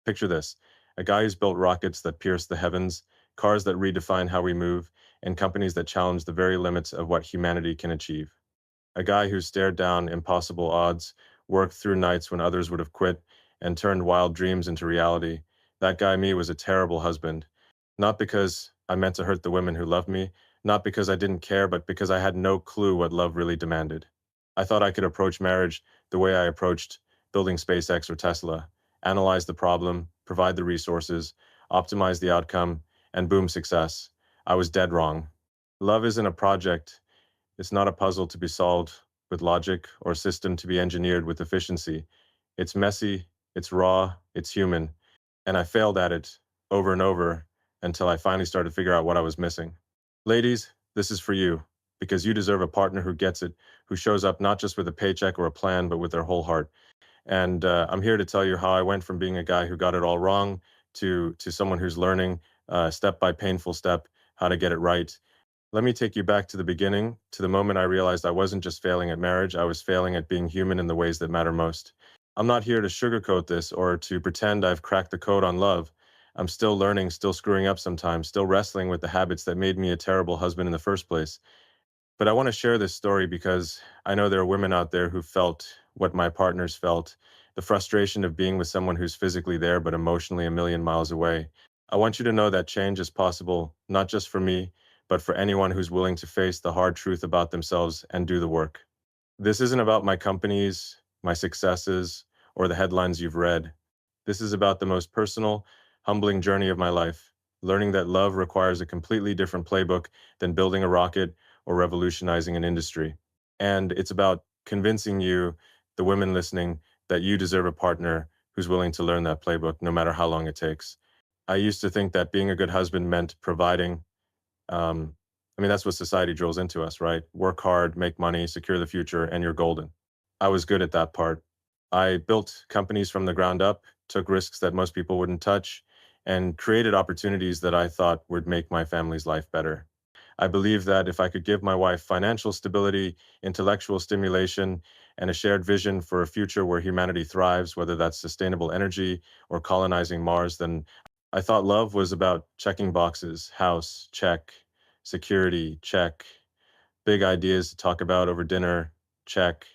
Picture this: a guy who's built rockets that pierce the heavens, cars that redefine how we move, and companies that challenge the very limits of what humanity can achieve. A guy who stared down impossible odds, worked through nights when others would have quit, and turned wild dreams into reality. That guy, me, was a terrible husband. Not because I meant to hurt the women who loved me, not because I didn't care, but because I had no clue what love really demanded. I thought I could approach marriage the way I approached building SpaceX or Tesla: analyze the problem, provide the resources, optimize the outcome, and boom, success. I was dead wrong. Love isn't a project. It's not a puzzle to be solved with logic or a system to be engineered with efficiency. It's messy, it's raw, it's human, and I failed at it over and over until I finally started to figure out what I was missing. Ladies, this is for you, because you deserve a partner who gets it, who shows up not just with a paycheck or a plan, but with their whole heart. And I'm here to tell you how I went from being a guy who got it all wrong to someone who's learning step by painful step how to get it right. Let me take you back to the beginning, to the moment I realized I wasn't just failing at marriage, I was failing at being human in the ways that matter most. I'm not here to sugarcoat this or to pretend I've cracked the code on love. I'm still learning, still screwing up sometimes, still wrestling with the habits that made me a terrible husband in the first place. But I want to share this story because I know there are women out there who felt what my partners felt, the frustration of being with someone who's physically there but emotionally a million miles away. I want you to know that change is possible, not just for me, but for anyone who's willing to face the hard truth about themselves and do the work. This isn't about my companies, my successes, or the headlines you've read. This is about the most personal, humbling journey of my life, learning that love requires a completely different playbook than building a rocket or revolutionizing an industry. And it's about convincing you, the women listening, that you deserve a partner who's willing to learn that playbook no matter how long it takes. I used to think that being a good husband meant providing. Um, that's what society drills into us, right? Work hard, make money, secure the future, and you're golden. I was good at that part. I built companies from the ground up, took risks that most people wouldn't touch, and created opportunities that I thought would make my family's life better. I believe that if I could give my wife financial stability, intellectual stimulation, and a shared vision for a future where humanity thrives, whether that's sustainable energy or colonizing Mars, then I thought love was about checking boxes: house, check; security, check; big ideas to talk about over dinner, check.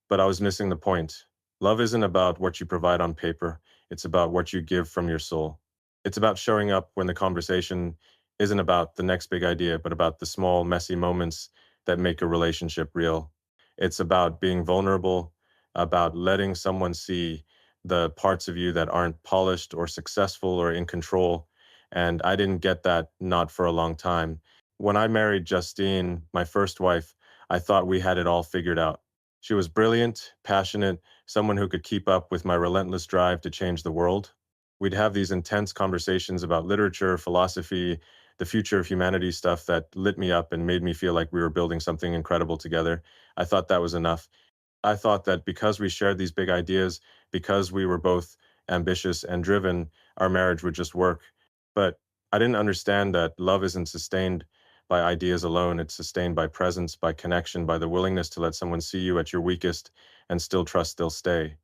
But I was missing the point. Love isn't about what you provide on paper, it's about what you give from your soul. It's about showing up when the conversation isn't about the next big idea, but about the small, messy moments that make a relationship real. It's about being vulnerable, about letting someone see the parts of you that aren't polished or successful or in control. And I didn't get that not for a long time. When I married Justine, my first wife, I thought we had it all figured out. She was brilliant, passionate, someone who could keep up with my relentless drive to change the world. We'd have these intense conversations about literature, philosophy, the future of humanity, stuff that lit me up and made me feel like we were building something incredible together. I thought that was enough. I thought that because we shared these big ideas, because we were both ambitious and driven, our marriage would just work. But I didn't understand that love isn't sustained by ideas alone. It's sustained by presence, by connection, by the willingness to let someone see you at your weakest and still trust they'll stay.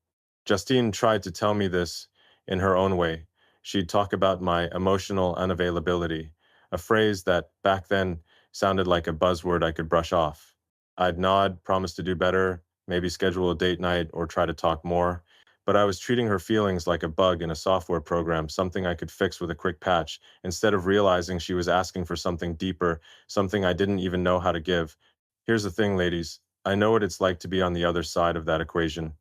Justine tried to tell me this in her own way. She'd talk about my emotional unavailability, a phrase that back then sounded like a buzzword I could brush off. I'd nod, promise to do better, maybe schedule a date night or try to talk more. But I was treating her feelings like a bug in a software program, something I could fix with a quick patch, instead of realizing she was asking for something deeper, something I didn't even know how to give. Here's the thing, ladies. I know what it's like to be on the other side of that equation.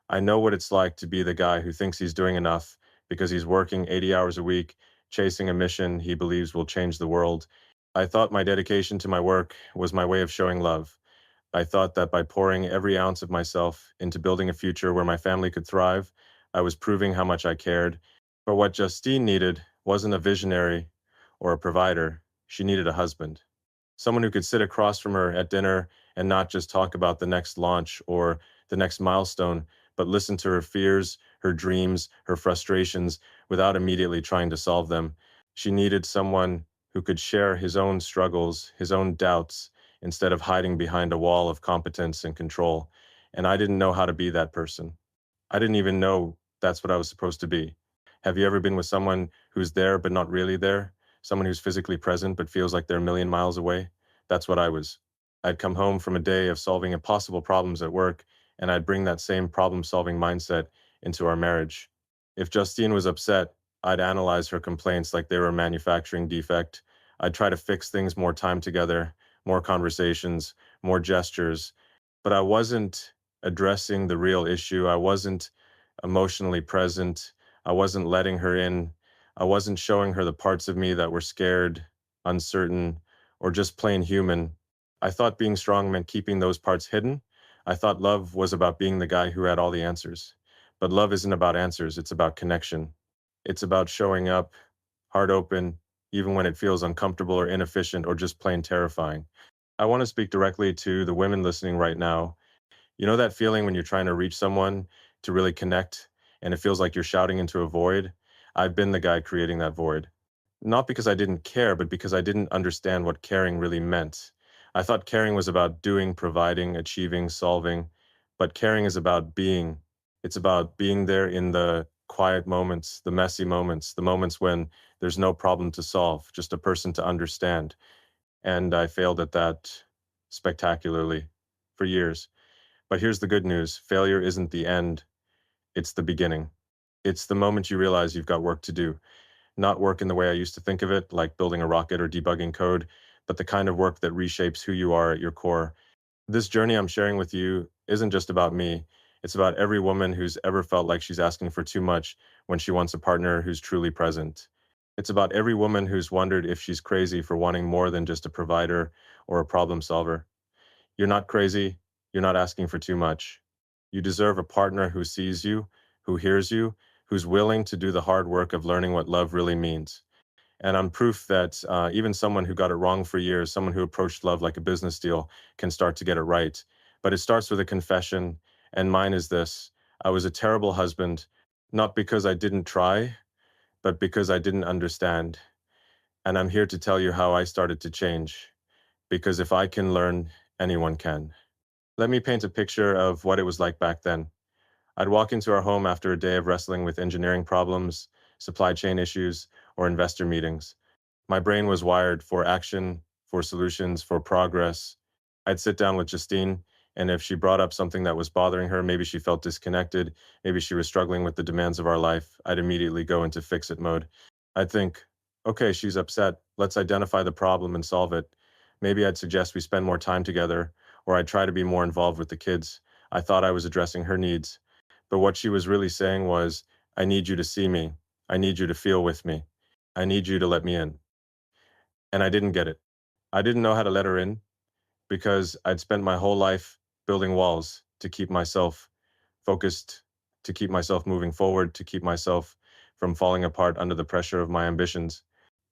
I know what it's like to be the guy who thinks he's doing enough because he's working 80 hours a week, chasing a mission he believes will change the world. I thought my dedication to my work was my way of showing love. I thought that by pouring every ounce of myself into building a future where my family could thrive, I was proving how much I cared. But what Justine needed wasn't a visionary or a provider. She needed a husband, someone who could sit across from her at dinner and not just talk about the next launch or the next milestone, but listen to her fears, her dreams, her frustrations without immediately trying to solve them. She needed someone who could share his own struggles, his own doubts, instead of hiding behind a wall of competence and control. And I didn't know how to be that person. I didn't even know that's what I was supposed to be. Have you ever been with someone who's there but not really there? Someone who's physically present but feels like they're a million miles away? That's what I was. I'd come home from a day of solving impossible problems at work, and I'd bring that same problem-solving mindset into our marriage. If Justine was upset, I'd analyze her complaints like they were a manufacturing defect. I'd try to fix things, more time together, more conversations, more gestures, but I wasn't addressing the real issue. I wasn't emotionally present. I wasn't letting her in. I wasn't showing her the parts of me that were scared, uncertain, or just plain human. I thought being strong meant keeping those parts hidden. I thought love was about being the guy who had all the answers. But love isn't about answers, it's about connection. It's about showing up, heart open, even when it feels uncomfortable or inefficient or just plain terrifying. I want to speak directly to the women listening right now. You know that feeling when you're trying to reach someone to really connect and it feels like you're shouting into a void? I've been the guy creating that void. Not because I didn't care, but because I didn't understand what caring really meant. I thought caring was about doing, providing, achieving, solving, but caring is about being. It's about being there in the quiet moments, the messy moments, the moments when there's no problem to solve, just a person to understand. And I failed at that spectacularly for years. But here's the good news: failure isn't the end, it's the beginning. It's the moment you realize you've got work to do. Not work in the way I used to think of it, like building a rocket or debugging code, but the kind of work that reshapes who you are at your core. This journey I'm sharing with you isn't just about me. It's about every woman who's ever felt like she's asking for too much when she wants a partner who's truly present. It's about every woman who's wondered if she's crazy for wanting more than just a provider or a problem solver. You're not crazy. You're not asking for too much. You deserve a partner who sees you, who hears you, who's willing to do the hard work of learning what love really means. And I'm proof that even someone who got it wrong for years, someone who approached love like a business deal, can start to get it right. But it starts with a confession, and mine is this: I was a terrible husband, not because I didn't try, but because I didn't understand. And I'm here to tell you how I started to change, because if I can learn, anyone can. Let me paint a picture of what it was like back then. I'd walk into our home after a day of wrestling with engineering problems, supply chain issues, or investor meetings. My brain was wired for action, for solutions, for progress. I'd sit down with Justine, and if she brought up something that was bothering her, maybe she felt disconnected, maybe she was struggling with the demands of our life, I'd immediately go into fix it mode. I'd think, okay, she's upset. Let's identify the problem and solve it. Maybe I'd suggest we spend more time together, or I'd try to be more involved with the kids. I thought I was addressing her needs. But what she was really saying was, I need you to see me. I need you to feel with me. I need you to let me in. And I didn't get it. I didn't know how to let her in because I'd spent my whole life building walls to keep myself focused, to keep myself moving forward, to keep myself from falling apart under the pressure of my ambitions.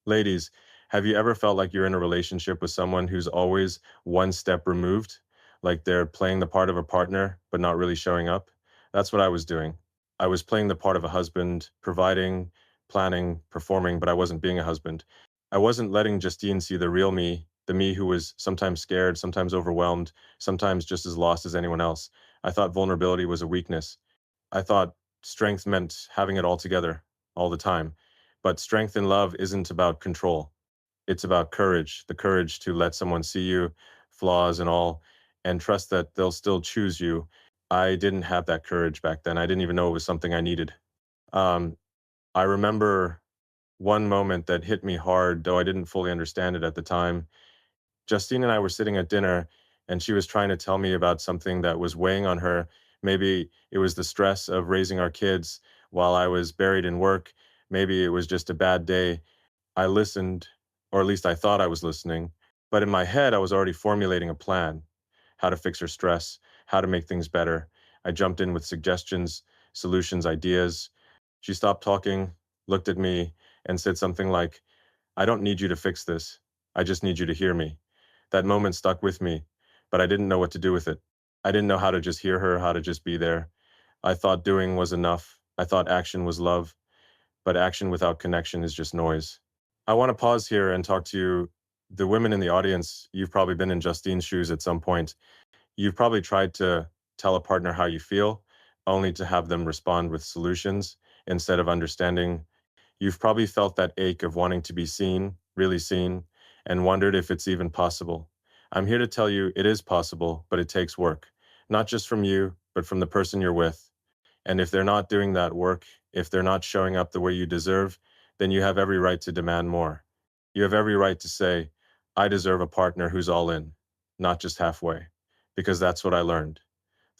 Ladies, have you ever felt like you're in a relationship with someone who's always one step removed? Like they're playing the part of a partner, but not really showing up? That's what I was doing. I was playing the part of a husband, providing, planning, performing, but I wasn't being a husband. I wasn't letting Justine see the real me, the me who was sometimes scared, sometimes overwhelmed, sometimes just as lost as anyone else. I thought vulnerability was a weakness. I thought strength meant having it all together all the time. But strength in love isn't about control. It's about courage, the courage to let someone see you, flaws and all, and trust that they'll still choose you. I didn't have that courage back then. I didn't even know it was something I needed. Um, I remember one moment that hit me hard, though I didn't fully understand it at the time. Justine and I were sitting at dinner, and she was trying to tell me about something that was weighing on her. Maybe it was the stress of raising our kids while I was buried in work. Maybe it was just a bad day. I listened, or at least I thought I was listening. But in my head, I was already formulating a plan: how to fix her stress, how to make things better. I jumped in with suggestions, solutions, ideas. She stopped talking, looked at me, and said something like, I don't need you to fix this. I just need you to hear me. That moment stuck with me, but I didn't know what to do with it. I didn't know how to just hear her, how to just be there. I thought doing was enough. I thought action was love, but action without connection is just noise. I want to pause here and talk to you, the women in the audience. You've probably been in Justine's shoes at some point. You've probably tried to tell a partner how you feel, only to have them respond with solutions. instead of understanding. You've probably felt that ache of wanting to be seen, really seen, and wondered if it's even possible. I'm here to tell you it is possible, but it takes work, not just from you, but from the person you're with. And if they're not doing that work, if they're not showing up the way you deserve, then you have every right to demand more. You have every right to say, I deserve a partner who's all in, not just halfway. Because that's what I learned.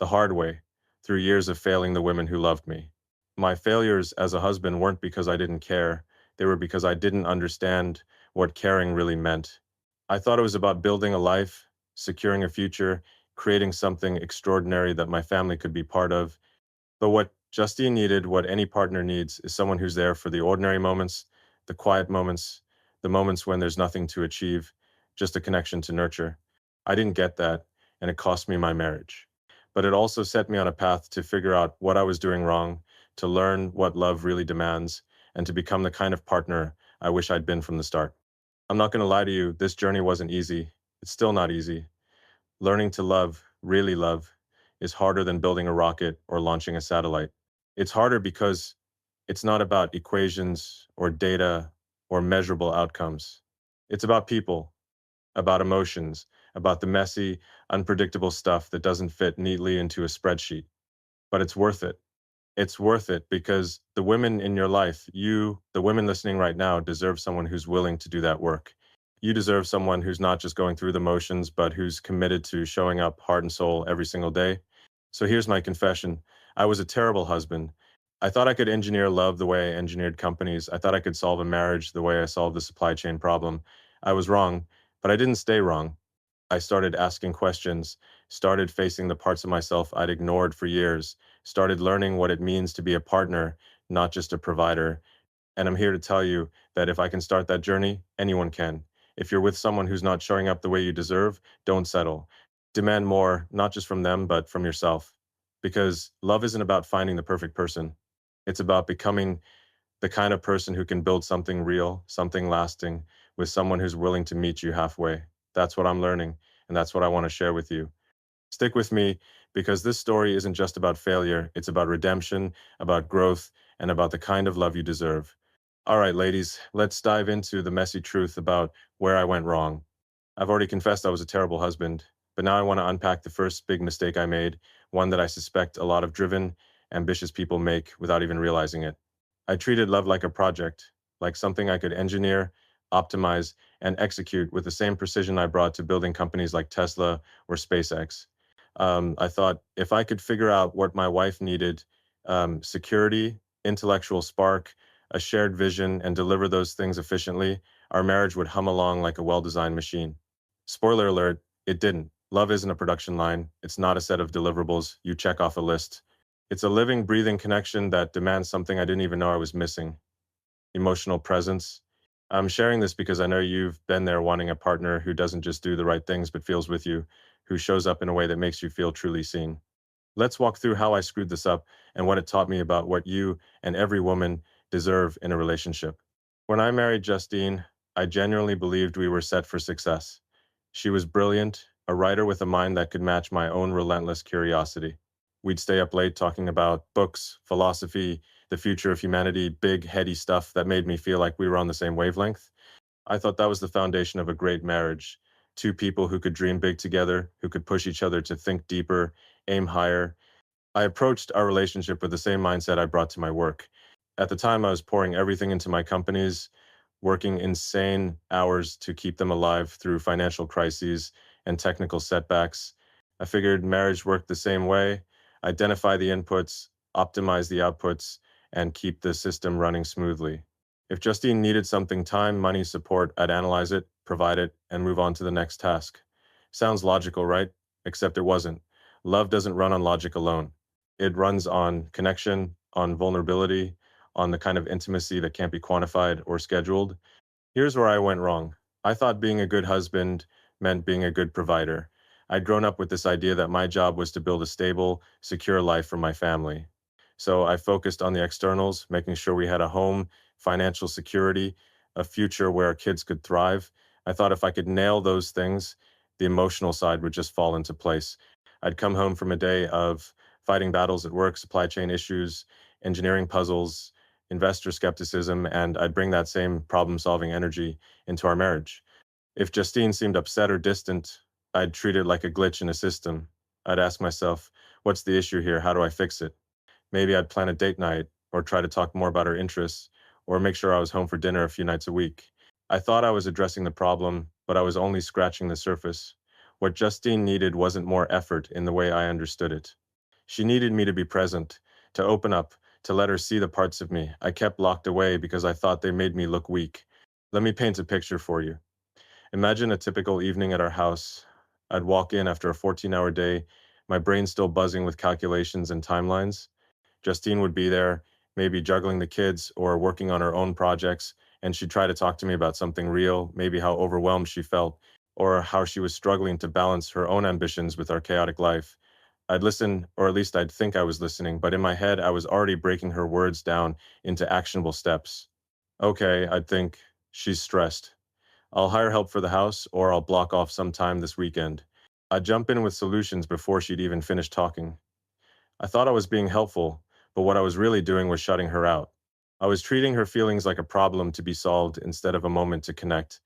The hard way, through years of failing the women who loved me. My failures as a husband weren't because I didn't care, they were because I didn't understand what caring really meant. I thought it was about building a life, securing a future, creating something extraordinary that my family could be part of. But what Justine needed, what any partner needs, is someone who's there for the ordinary moments, the quiet moments, the moments when there's nothing to achieve, just a connection to nurture. I didn't get that, and it cost me my marriage. But it also set me on a path to figure out what I was doing wrong, to learn what love really demands, and to become the kind of partner I wish I'd been from the start. I'm not going to lie to you, this journey wasn't easy. It's still not easy. Learning to love, really love, is harder than building a rocket or launching a satellite. It's harder because it's not about equations or data or measurable outcomes. It's about people, about emotions, about the messy, unpredictable stuff that doesn't fit neatly into a spreadsheet. But it's worth it. It's worth it because the women in your life, you, the women listening right now, deserve someone who's willing to do that work. You deserve someone who's not just going through the motions, but who's committed to showing up heart and soul every single day. So here's my confession. I was a terrible husband. I thought I could engineer love the way I engineered companies. I thought I could solve a marriage the way I solved the supply chain problem. I was wrong, but I didn't stay wrong. I started asking questions, started facing the parts of myself I'd ignored for years, started learning what it means to be a partner, not just a provider. And I'm here to tell you that if I can start that journey, anyone can. If you're with someone who's not showing up the way you deserve, don't settle. Demand more, not just from them, but from yourself. Because love isn't about finding the perfect person. It's about becoming the kind of person who can build something real, something lasting, with someone who's willing to meet you halfway. That's what I'm learning, and that's what I want to share with you. Stick with me because this story isn't just about failure, it's about redemption, about growth, and about the kind of love you deserve. All right, ladies, let's dive into the messy truth about where I went wrong. I've already confessed I was a terrible husband, but now I want to unpack the first big mistake I made, one that I suspect a lot of driven, ambitious people make without even realizing it. I treated love like a project, like something I could engineer, optimize, and execute with the same precision I brought to building companies like Tesla or SpaceX. I thought if I could figure out what my wife needed, security, intellectual spark, a shared vision, and deliver those things efficiently, our marriage would hum along like a well-designed machine. Spoiler alert, it didn't. Love isn't a production line. It's not a set of deliverables you check off a list. It's a living, breathing connection that demands something I didn't even know I was missing: emotional presence. I'm sharing this because I know you've been there wanting a partner who doesn't just do the right things but feels with you, who shows up in a way that makes you feel truly seen. Let's walk through how I screwed this up and what it taught me about what you and every woman deserve in a relationship. When I married Justine, I genuinely believed we were set for success. She was brilliant, a writer with a mind that could match my own relentless curiosity. We'd stay up late talking about books, philosophy, the future of humanity, big, heady stuff that made me feel like we were on the same wavelength. I thought that was the foundation of a great marriage. Two people who could dream big together, who could push each other to think deeper, aim higher. I approached our relationship with the same mindset I brought to my work. At the time, I was pouring everything into my companies, working insane hours to keep them alive through financial crises and technical setbacks. I figured marriage worked the same way: identify the inputs, optimize the outputs, and keep the system running smoothly. If Justine needed something, time, money, support, I'd analyze it, provide it, and move on to the next task. Sounds logical, right? Except it wasn't. Love doesn't run on logic alone. It runs on connection, on vulnerability, on the kind of intimacy that can't be quantified or scheduled. Here's where I went wrong. I thought being a good husband meant being a good provider. I'd grown up with this idea that my job was to build a stable, secure life for my family. So I focused on the externals, making sure we had a home, financial security, a future where our kids could thrive. I thought if I could nail those things, the emotional side would just fall into place. I'd come home from a day of fighting battles at work, supply chain issues, engineering puzzles, investor skepticism, and I'd bring that same problem-solving energy into our marriage. If Justine seemed upset or distant, I'd treat it like a glitch in a system. I'd ask myself, what's the issue here? How do I fix it? Maybe I'd plan a date night, or try to talk more about her interests, or make sure I was home for dinner a few nights a week. I thought I was addressing the problem, but I was only scratching the surface. What Justine needed wasn't more effort in the way I understood it. She needed me to be present, to open up, to let her see the parts of me I kept locked away because I thought they made me look weak. Let me paint a picture for you. Imagine a typical evening at our house. I'd walk in after a 14-hour day, my brain still buzzing with calculations and timelines. Justine would be there, maybe juggling the kids or working on her own projects, and she'd try to talk to me about something real, maybe how overwhelmed she felt, or how she was struggling to balance her own ambitions with our chaotic life. I'd listen, or at least I'd think I was listening, but in my head, I was already breaking her words down into actionable steps. Okay, I'd think, she's stressed. I'll hire help for the house, or I'll block off some time this weekend. I'd jump in with solutions before she'd even finish talking. I thought I was being helpful, but what I was really doing was shutting her out. I was treating her feelings like a problem to be solved instead of a moment to connect.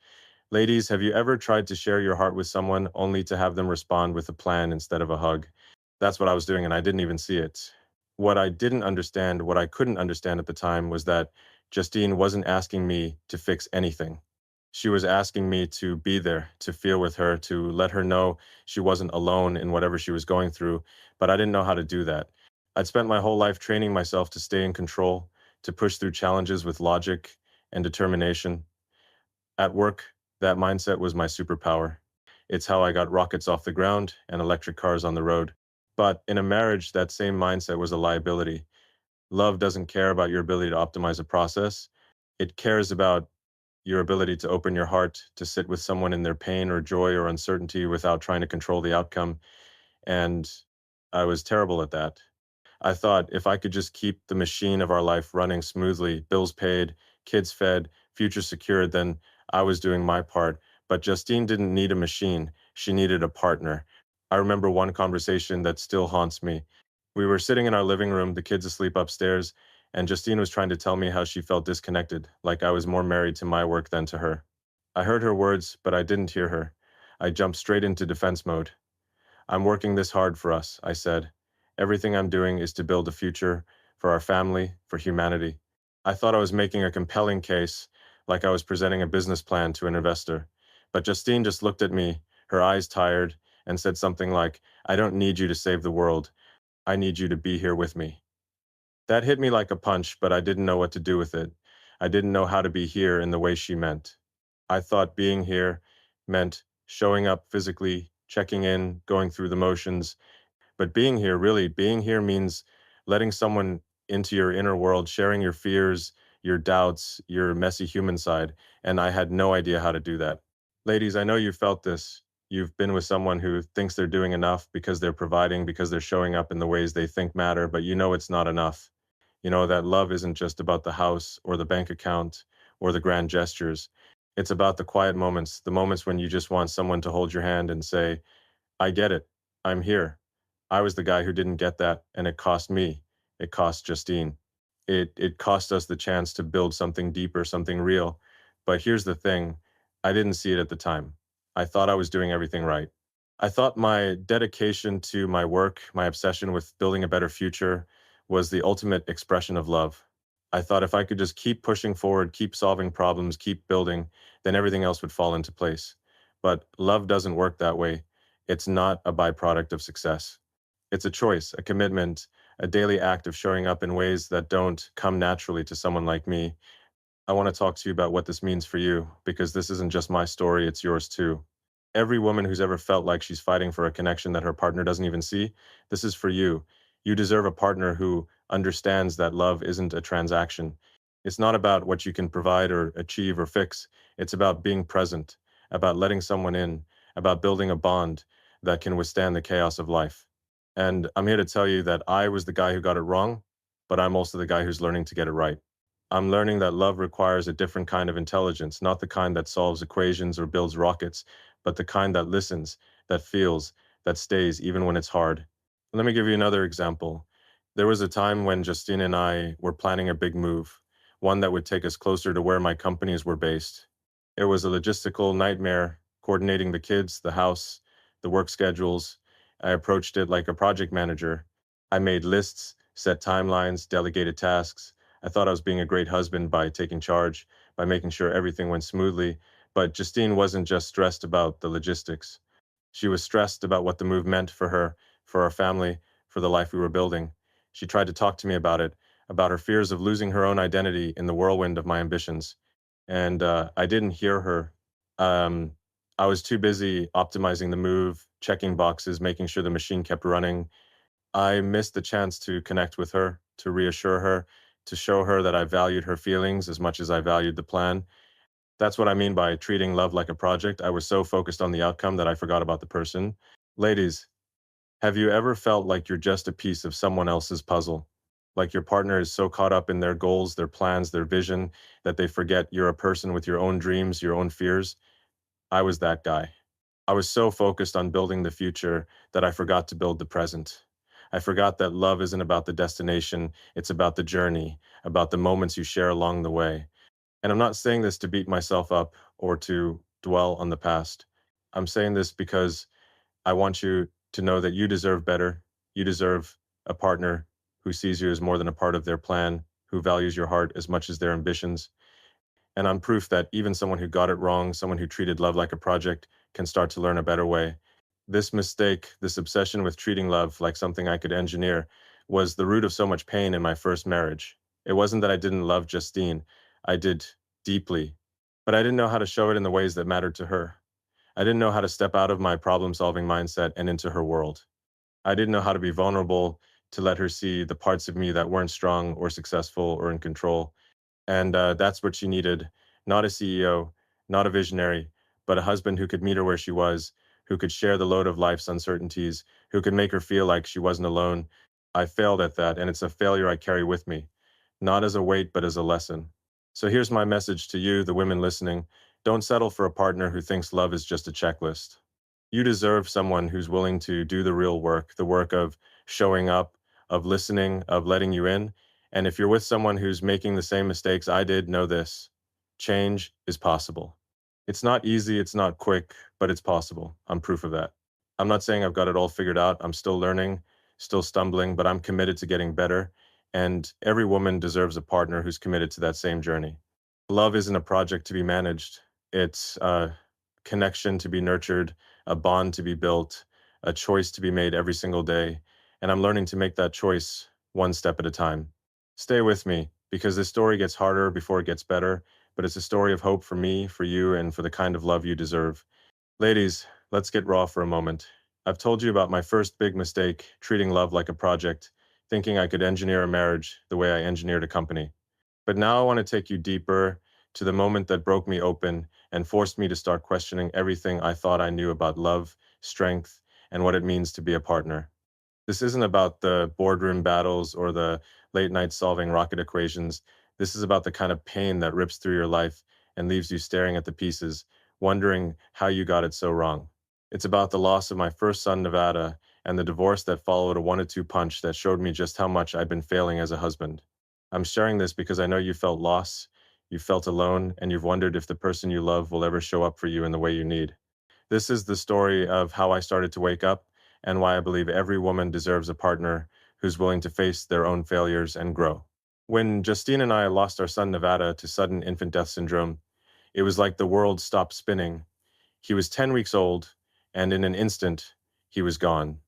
Ladies, have you ever tried to share your heart with someone only to have them respond with a plan instead of a hug? That's what I was doing, and I didn't even see it. What I didn't understand, what I couldn't understand at the time, was that Justine wasn't asking me to fix anything. She was asking me to be there, to feel with her, to let her know she wasn't alone in whatever she was going through, but I didn't know how to do that. I'd spent my whole life training myself to stay in control, to push through challenges with logic and determination. At work, that mindset was my superpower. It's how I got rockets off the ground and electric cars on the road. But in a marriage, that same mindset was a liability. Love doesn't care about your ability to optimize a process. It cares about your ability to open your heart, to sit with someone in their pain or joy or uncertainty without trying to control the outcome. And I was terrible at that. I thought if I could just keep the machine of our life running smoothly, bills paid, kids fed, future secured, then I was doing my part. But Justine didn't need a machine. She needed a partner. I remember one conversation that still haunts me. We were sitting in our living room, the kids asleep upstairs, and Justine was trying to tell me how she felt disconnected, like I was more married to my work than to her. I heard her words, but I didn't hear her. I jumped straight into defense mode. I'm working this hard for us, I said. Everything I'm doing is to build a future for our family, for humanity. I thought I was making a compelling case, like I was presenting a business plan to an investor. But Justine just looked at me, her eyes tired, and said something like, I don't need you to save the world. I need you to be here with me. That hit me like a punch, but I didn't know what to do with it. I didn't know how to be here in the way she meant. I thought being here meant showing up physically, checking in, going through the motions, but being here, really, being here means letting someone into your inner world, sharing your fears, your doubts, your messy human side. And I had no idea how to do that. Ladies, I know you felt this. You've been with someone who thinks they're doing enough because they're providing, because they're showing up in the ways they think matter, but you know it's not enough. You know that love isn't just about the house or the bank account or the grand gestures. It's about the quiet moments, the moments when you just want someone to hold your hand and say, I get it. I'm here. I was the guy who didn't get that, and it cost me. It cost Justine. It cost us the chance to build something deeper, something real. But here's the thing, I didn't see it at the time. I thought I was doing everything right. I thought my dedication to my work, my obsession with building a better future, was the ultimate expression of love. I thought if I could just keep pushing forward, keep solving problems, keep building, then everything else would fall into place. But love doesn't work that way. It's not a byproduct of success. It's a choice, a commitment, a daily act of showing up in ways that don't come naturally to someone like me. I want to talk to you about what this means for you, because this isn't just my story, it's yours too. Every woman who's ever felt like she's fighting for a connection that her partner doesn't even see, this is for you. You deserve a partner who understands that love isn't a transaction. It's not about what you can provide or achieve or fix. It's about being present, about letting someone in, about building a bond that can withstand the chaos of life. And I'm here to tell you that I was the guy who got it wrong, but I'm also the guy who's learning to get it right. I'm learning that love requires a different kind of intelligence, not the kind that solves equations or builds rockets, but the kind that listens, that feels, that stays even when it's hard. Let me give you another example. There was a time when Justine and I were planning a big move. one that would take us closer to where my companies were based. It was a logistical nightmare, coordinating the kids, the house, the work schedules. I approached it like a project manager. I made lists, set timelines, delegated tasks. I thought I was being a great husband by taking charge, by making sure everything went smoothly. But Justine wasn't just stressed about the logistics. She was stressed about what the move meant for her, for our family, for the life we were building. She tried to talk to me about her fears of losing her own identity in the whirlwind of my ambitions. And I didn't hear her. Um, I was too busy optimizing the move, checking boxes, making sure the machine kept running. I missed the chance to connect with her, to reassure her, to show her that I valued her feelings as much as I valued the plan. That's what I mean by treating love like a project. I was so focused on the outcome that I forgot about the person. Ladies, have you ever felt like you're just a piece of someone else's puzzle? Like your partner is so caught up in their goals, their plans, their vision, that they forget you're a person with your own dreams, your own fears? I was that guy. I was so focused on building the future that I forgot to build the present. I forgot that love isn't about the destination, it's about the journey, about the moments you share along the way. And I'm not saying this to beat myself up or to dwell on the past. I'm saying this because I want you to know that you deserve better. You deserve a partner who sees you as more than a part of their plan, who values your heart as much as their ambitions. And I'm proof that even someone who got it wrong, someone who treated love like a project, can start to learn a better way. This mistake, this obsession with treating love like something I could engineer, was the root of so much pain in my first marriage. It wasn't that I didn't love Justine, I did deeply, but I didn't know how to show it in the ways that mattered to her. I didn't know how to step out of my problem solving mindset and into her world. I didn't know how to be vulnerable, to let her see the parts of me that weren't strong or successful or in control. And that's what she needed. Not a CEO, not a visionary, but a husband who could meet her where she was, who could share the load of life's uncertainties, who could make her feel like she wasn't alone. I failed at that, and it's a failure I carry with me, not as a weight, but as a lesson. So here's my message to you, the women listening. Don't settle for a partner who thinks love is just a checklist. You deserve someone who's willing to do the work of showing up, of listening, of letting you in. And if you're with someone who's making the same mistakes I did, know this: change is possible. It's not easy, it's not quick, but it's possible. I'm proof of that. I'm not saying I've got it all figured out. I'm still learning, still stumbling, but I'm committed to getting better. And every woman deserves a partner who's committed to that same journey. Love isn't a project to be managed, it's a connection to be nurtured, a bond to be built, a choice to be made every single day. And I'm learning to make that choice one step at a time. Stay with me because this story gets harder before it gets better, but it's a story of hope for me, for you, and for the kind of love you deserve. Ladies, let's get raw for a moment. I've told you about my first big mistake, treating love like a project, thinking I could engineer a marriage the way I engineered a company. But now I want to take you deeper to the moment that broke me open and forced me to start questioning everything I thought I knew about love, strength, and what it means to be a partner. This isn't about the boardroom battles or the late night solving rocket equations. This is about the kind of pain that rips through your life and leaves you staring at the pieces, wondering how you got it so wrong. It's about the loss of my first son, Nevada, and the divorce that followed a 1-2 punch that showed me just how much I'd been failing as a husband. I'm sharing this because I know you felt loss, you felt alone, and you've wondered if the person you love will ever show up for you in the way you need. This is the story of how I started to wake up and why I believe every woman deserves a partner who's willing to face their own failures and grow. When Justine and I lost our son Nevada to sudden infant death syndrome, it was like the world stopped spinning. He was 10 weeks old, and in an instant, he was gone.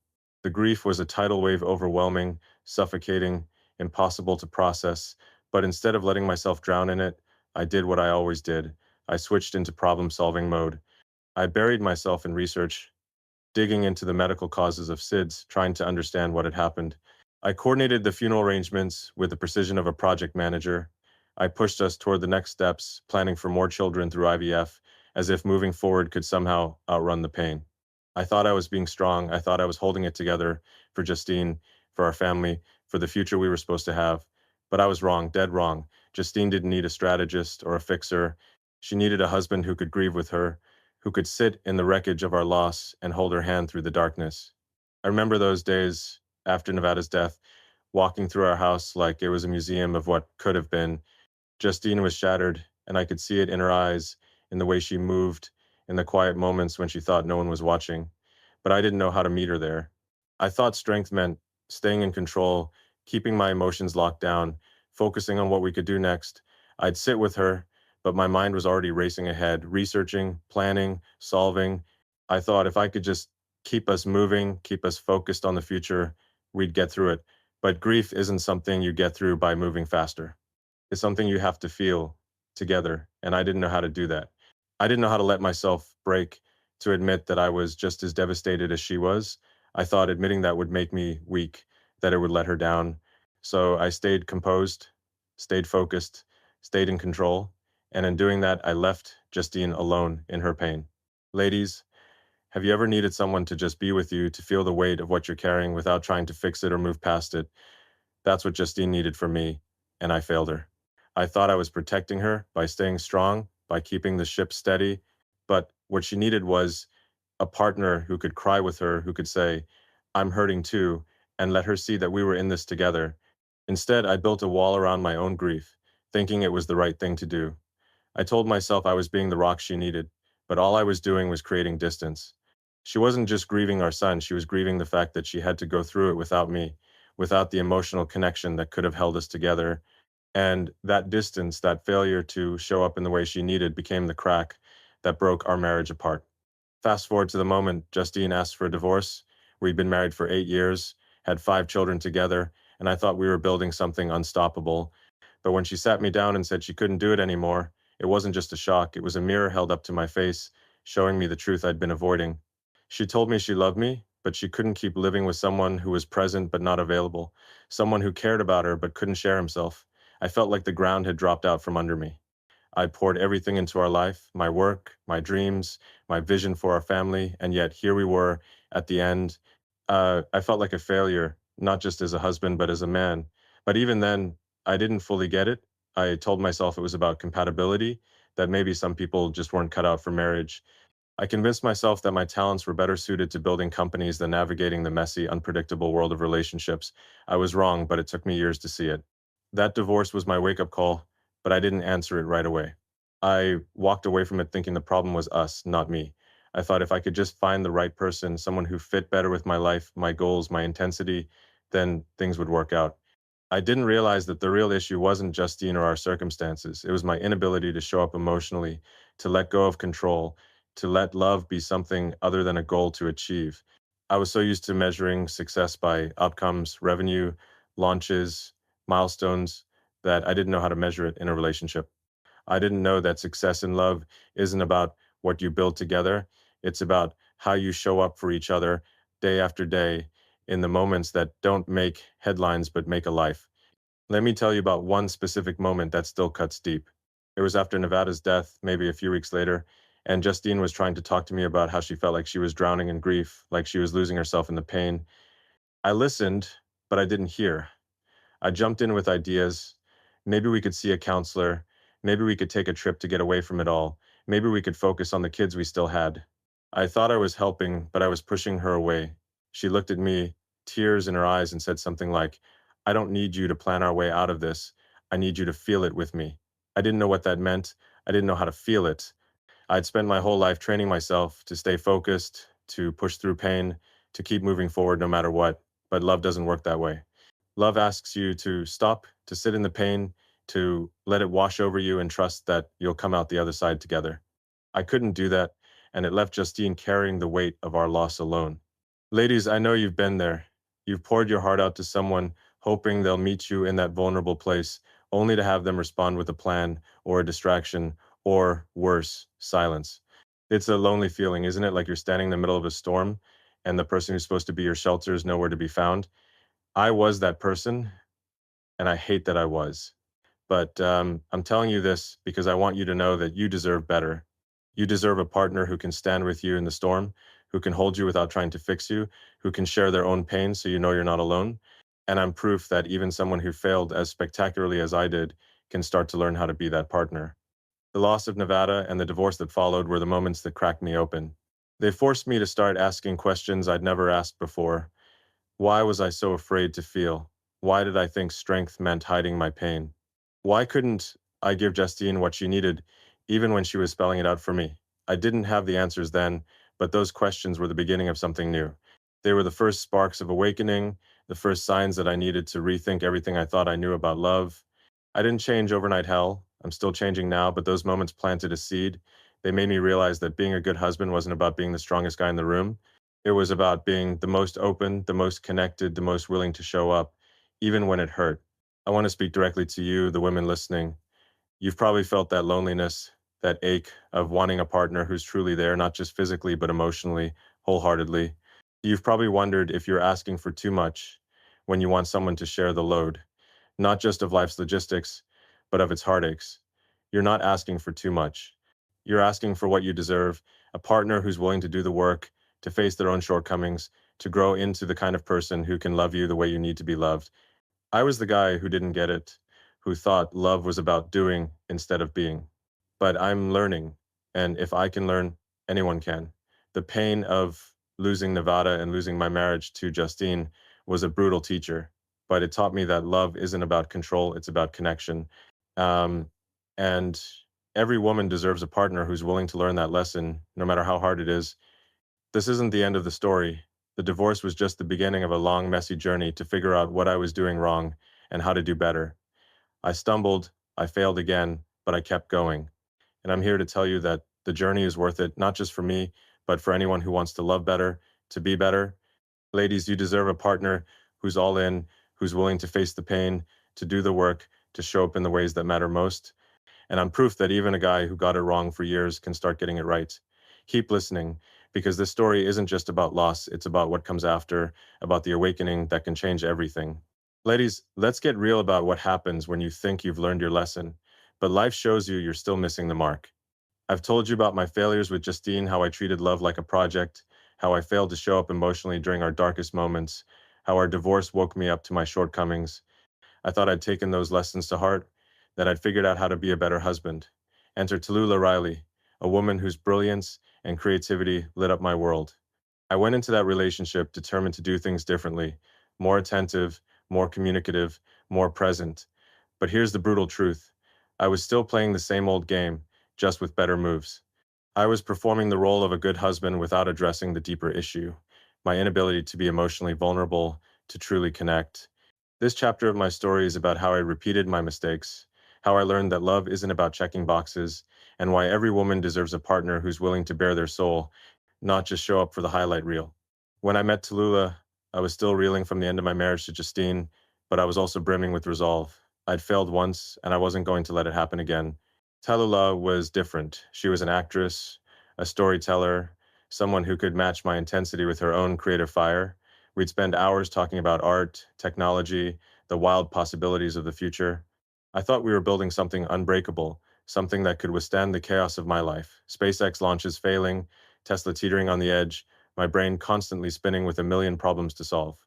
The grief was a tidal wave, overwhelming, suffocating, impossible to process, but instead of letting myself drown in it, I did what I always did. I switched into problem-solving mode. I buried myself in research, digging into the medical causes of SIDS, trying to understand what had happened. I coordinated the funeral arrangements with the precision of a project manager. I pushed us toward the next steps, planning for more children through IVF, as if moving forward could somehow outrun the pain. I thought I was being strong. I thought I was holding it together for Justine, for our family, for the future we were supposed to have. But I was wrong, dead wrong. Justine didn't need a strategist or a fixer. She needed a husband who could grieve with her, who could sit in the wreckage of our loss and hold her hand through the darkness. I remember those days after Nevada's death, walking through our house like it was a museum of what could have been, Justine was shattered, and I could see it in her eyes, in the way she moved, in the quiet moments when she thought no one was watching. But I didn't know how to meet her there. I thought strength meant staying in control, keeping my emotions locked down, focusing on what we could do next. I'd sit with her, but my mind was already racing ahead, researching, planning, solving. I thought if I could just keep us moving, keep us focused on the future, we'd get through it. But grief isn't something you get through by moving faster. It's something you have to feel together, and I didn't know how to do that. I didn't know how to let myself break to admit that I was just as devastated as she was. I thought admitting that would make me weak, that it would let her down. So I stayed composed, stayed focused, stayed in control, and in doing that, I left Justine alone in her pain. Ladies, have you ever needed someone to just be with you, to feel the weight of what you're carrying without trying to fix it or move past it? That's what Justine needed from me, and I failed her. I thought I was protecting her by staying strong, by keeping the ship steady, but what she needed was a partner who could cry with her, who could say, I'm hurting too, and let her see that we were in this together. Instead, I built a wall around my own grief, thinking it was the right thing to do. I told myself I was being the rock she needed, but all I was doing was creating distance. She wasn't just grieving our son, she was grieving the fact that she had to go through it without me, without the emotional connection that could have held us together. And that distance, that failure to show up in the way she needed, became the crack that broke our marriage apart. Fast forward to the moment Justine asked for a divorce. We'd been married for 8 years, had 5 children together, and I thought we were building something unstoppable. But when she sat me down and said she couldn't do it anymore, it wasn't just a shock, it was a mirror held up to my face, showing me the truth I'd been avoiding. She told me she loved me, but she couldn't keep living with someone who was present but not available, someone who cared about her but couldn't share himself. I felt like the ground had dropped out from under me. I poured everything into our life, my work, my dreams, my vision for our family, and yet here we were at the end. I felt like a failure, not just as a husband, but as a man. But even then, I didn't fully get it. I told myself it was about compatibility, that maybe some people just weren't cut out for marriage. I convinced myself that my talents were better suited to building companies than navigating the messy, unpredictable world of relationships. I was wrong, but it took me years to see it. That divorce was my wake-up call, but I didn't answer it right away. I walked away from it thinking the problem was us, not me. I thought if I could just find the right person, someone who fit better with my life, my goals, my intensity, then things would work out. I didn't realize that the real issue wasn't Justine or our circumstances. It was my inability to show up emotionally, to let go of control, to let love be something other than a goal to achieve. I was so used to measuring success by outcomes, revenue, launches, milestones, that I didn't know how to measure it in a relationship. I didn't know that success in love isn't about what you build together. It's about how you show up for each other day after day in the moments that don't make headlines but make a life. Let me tell you about one specific moment that still cuts deep. It was after Nevada's death, maybe a few weeks later, and Justine was trying to talk to me about how she felt like she was drowning in grief, like she was losing herself in the pain. I listened, but I didn't hear. I jumped in with ideas. Maybe we could see a counselor. Maybe we could take a trip to get away from it all. Maybe we could focus on the kids we still had. I thought I was helping, but I was pushing her away. She looked at me, tears in her eyes, and said something like, I don't need you to plan our way out of this. I need you to feel it with me. I didn't know what that meant. I didn't know how to feel it. I'd spent my whole life training myself to stay focused, to push through pain, to keep moving forward no matter what. But love doesn't work that way. Love asks you to stop, to sit in the pain, to let it wash over you and trust that you'll come out the other side together. I couldn't do that, and it left Justine carrying the weight of our loss alone. Ladies, I know you've been there. You've poured your heart out to someone, hoping they'll meet you in that vulnerable place, only to have them respond with a plan or a distraction, or worse, silence. It's a lonely feeling, isn't it? Like you're standing in the middle of a storm, and the person who's supposed to be your shelter is nowhere to be found. I was that person, and I hate that I was. But I'm telling you this because I want you to know that you deserve better. You deserve a partner who can stand with you in the storm, who can hold you without trying to fix you, who can share their own pain so you know you're not alone. And I'm proof that even someone who failed as spectacularly as I did can start to learn how to be that partner. The loss of Nevada and the divorce that followed were the moments that cracked me open. They forced me to start asking questions I'd never asked before. Why was I so afraid to feel? Why did I think strength meant hiding my pain? Why couldn't I gave Justine what she needed, even when she was spelling it out for me. I didn't have the answers then, but those questions were the beginning of something new. They were the first sparks of awakening, the first signs that I needed to rethink everything I thought I knew about love. I didn't change overnight hell. I'm still changing now, but those moments planted a seed. They made me realize that being a good husband wasn't about being the strongest guy in the room. It was about being the most open, the most connected, the most willing to show up, even when it hurt. I want to speak directly to you, the women listening. You've probably felt that loneliness, that ache of wanting a partner who's truly there, not just physically, but emotionally, wholeheartedly. You've probably wondered if you're asking for too much when you want someone to share the load, not just of life's logistics, but of its heartaches. You're not asking for too much. You're asking for what you deserve, a partner who's willing to do the work, to face their own shortcomings, to grow into the kind of person who can love you the way you need to be loved. I was the guy who didn't get it, who thought love was about doing instead of being. But I'm learning, and if I can learn, anyone can. The pain of losing Nevada and losing my marriage to Justine was a brutal teacher, but it taught me that love isn't about control, it's about connection. Um, and every woman deserves a partner who's willing to learn that lesson, no matter how hard it is. This isn't the end of the story. The divorce was just the beginning of a long, messy journey to figure out what I was doing wrong and how to do better. I stumbled, I failed again, but I kept going. And I'm here to tell you that the journey is worth it, not just for me, but for anyone who wants to love better, to be better. Ladies, you deserve a partner who's all in, who's willing to face the pain, to do the work, to show up in the ways that matter most. And I'm proof that even a guy who got it wrong for years can start getting it right. Keep listening, because this story isn't just about loss, it's about what comes after, about the awakening that can change everything. Ladies, let's get real about what happens when you think you've learned your lesson, but life shows you you're still missing the mark. I've told you about my failures with Justine, how I treated love like a project, how I failed to show up emotionally during our darkest moments, how our divorce woke me up to my shortcomings. I thought I'd taken those lessons to heart, that I'd figured out how to be a better husband. Enter Tallulah Riley, a woman whose brilliance and creativity lit up my world. I went into that relationship determined to do things differently, more attentive, more communicative, more present. But here's the brutal truth. I was still playing the same old game, just with better moves. I was performing the role of a good husband without addressing the deeper issue, my inability to be emotionally vulnerable, to truly connect. This chapter of my story is about how I repeated my mistakes, how I learned that love isn't about checking boxes, and why every woman deserves a partner who's willing to bare their soul, not just show up for the highlight reel. When I met Tallulah, I was still reeling from the end of my marriage to Justine, but I was also brimming with resolve. I'd failed once, and I wasn't going to let it happen again. Tallulah was different. She was an actress, a storyteller, someone who could match my intensity with her own creative fire. We'd spend hours talking about art, technology, the wild possibilities of the future. I thought we were building something unbreakable, something that could withstand the chaos of my life. SpaceX launches failing, Tesla teetering on the edge, my brain constantly spinning with a million problems to solve.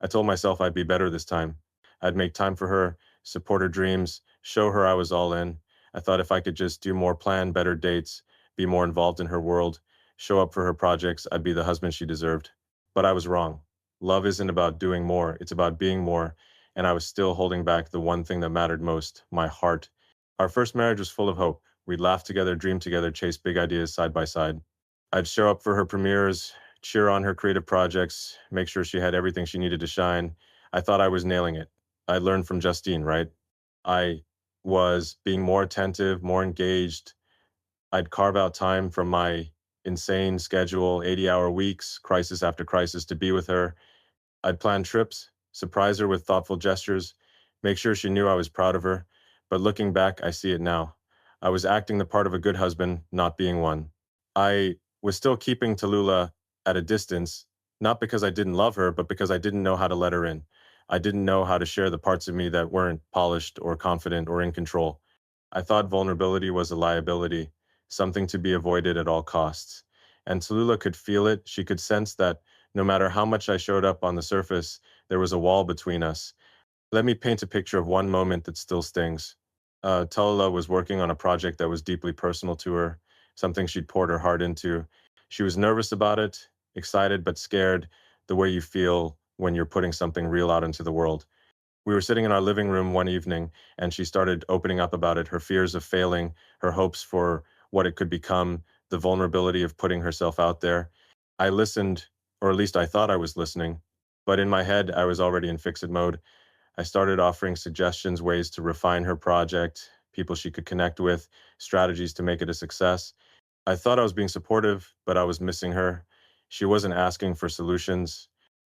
I told myself I'd be better this time. I'd make time for her, support her dreams, show her I was all in. I thought if I could just do more, plan better dates, be more involved in her world, show up for her projects, I'd be the husband she deserved. But I was wrong. Love isn't about doing more, it's about being more, and I was still holding back the one thing that mattered most, my heart. Our first marriage was full of hope. We'd laugh together, dream together, chase big ideas side by side. I'd show up for her premieres, cheer on her creative projects, make sure she had everything she needed to shine. I thought I was nailing it. I learned from Justine, right? I was being more attentive, more engaged. I'd carve out time from my insane schedule, 80-hour weeks, crisis after crisis to be with her. I'd plan trips, surprise her with thoughtful gestures, make sure she knew I was proud of her. But looking back, I see it now. I was acting the part of a good husband, not being one. I was still keeping Tallulah at a distance, not because I didn't love her, but because I didn't know how to let her in. I didn't know how to share the parts of me that weren't polished or confident or in control. I thought vulnerability was a liability, something to be avoided at all costs. And Tallulah could feel it. She could sense that no matter how much I showed up on the surface, there was a wall between us. Let me paint a picture of one moment that still stings. Tallulah was working on a project that was deeply personal to her, something she'd poured her heart into. She was nervous about it, excited but scared, the way you feel when you're putting something real out into the world. We were sitting in our living room one evening, and she started opening up about it, her fears of failing, her hopes for what it could become, the vulnerability of putting herself out there. I listened, or at least I thought I was listening, but in my head, I was already in fix it mode. I started offering suggestions, ways to refine her project, people she could connect with, strategies to make it a success. I thought I was being supportive, but I was missing her. She wasn't asking for solutions.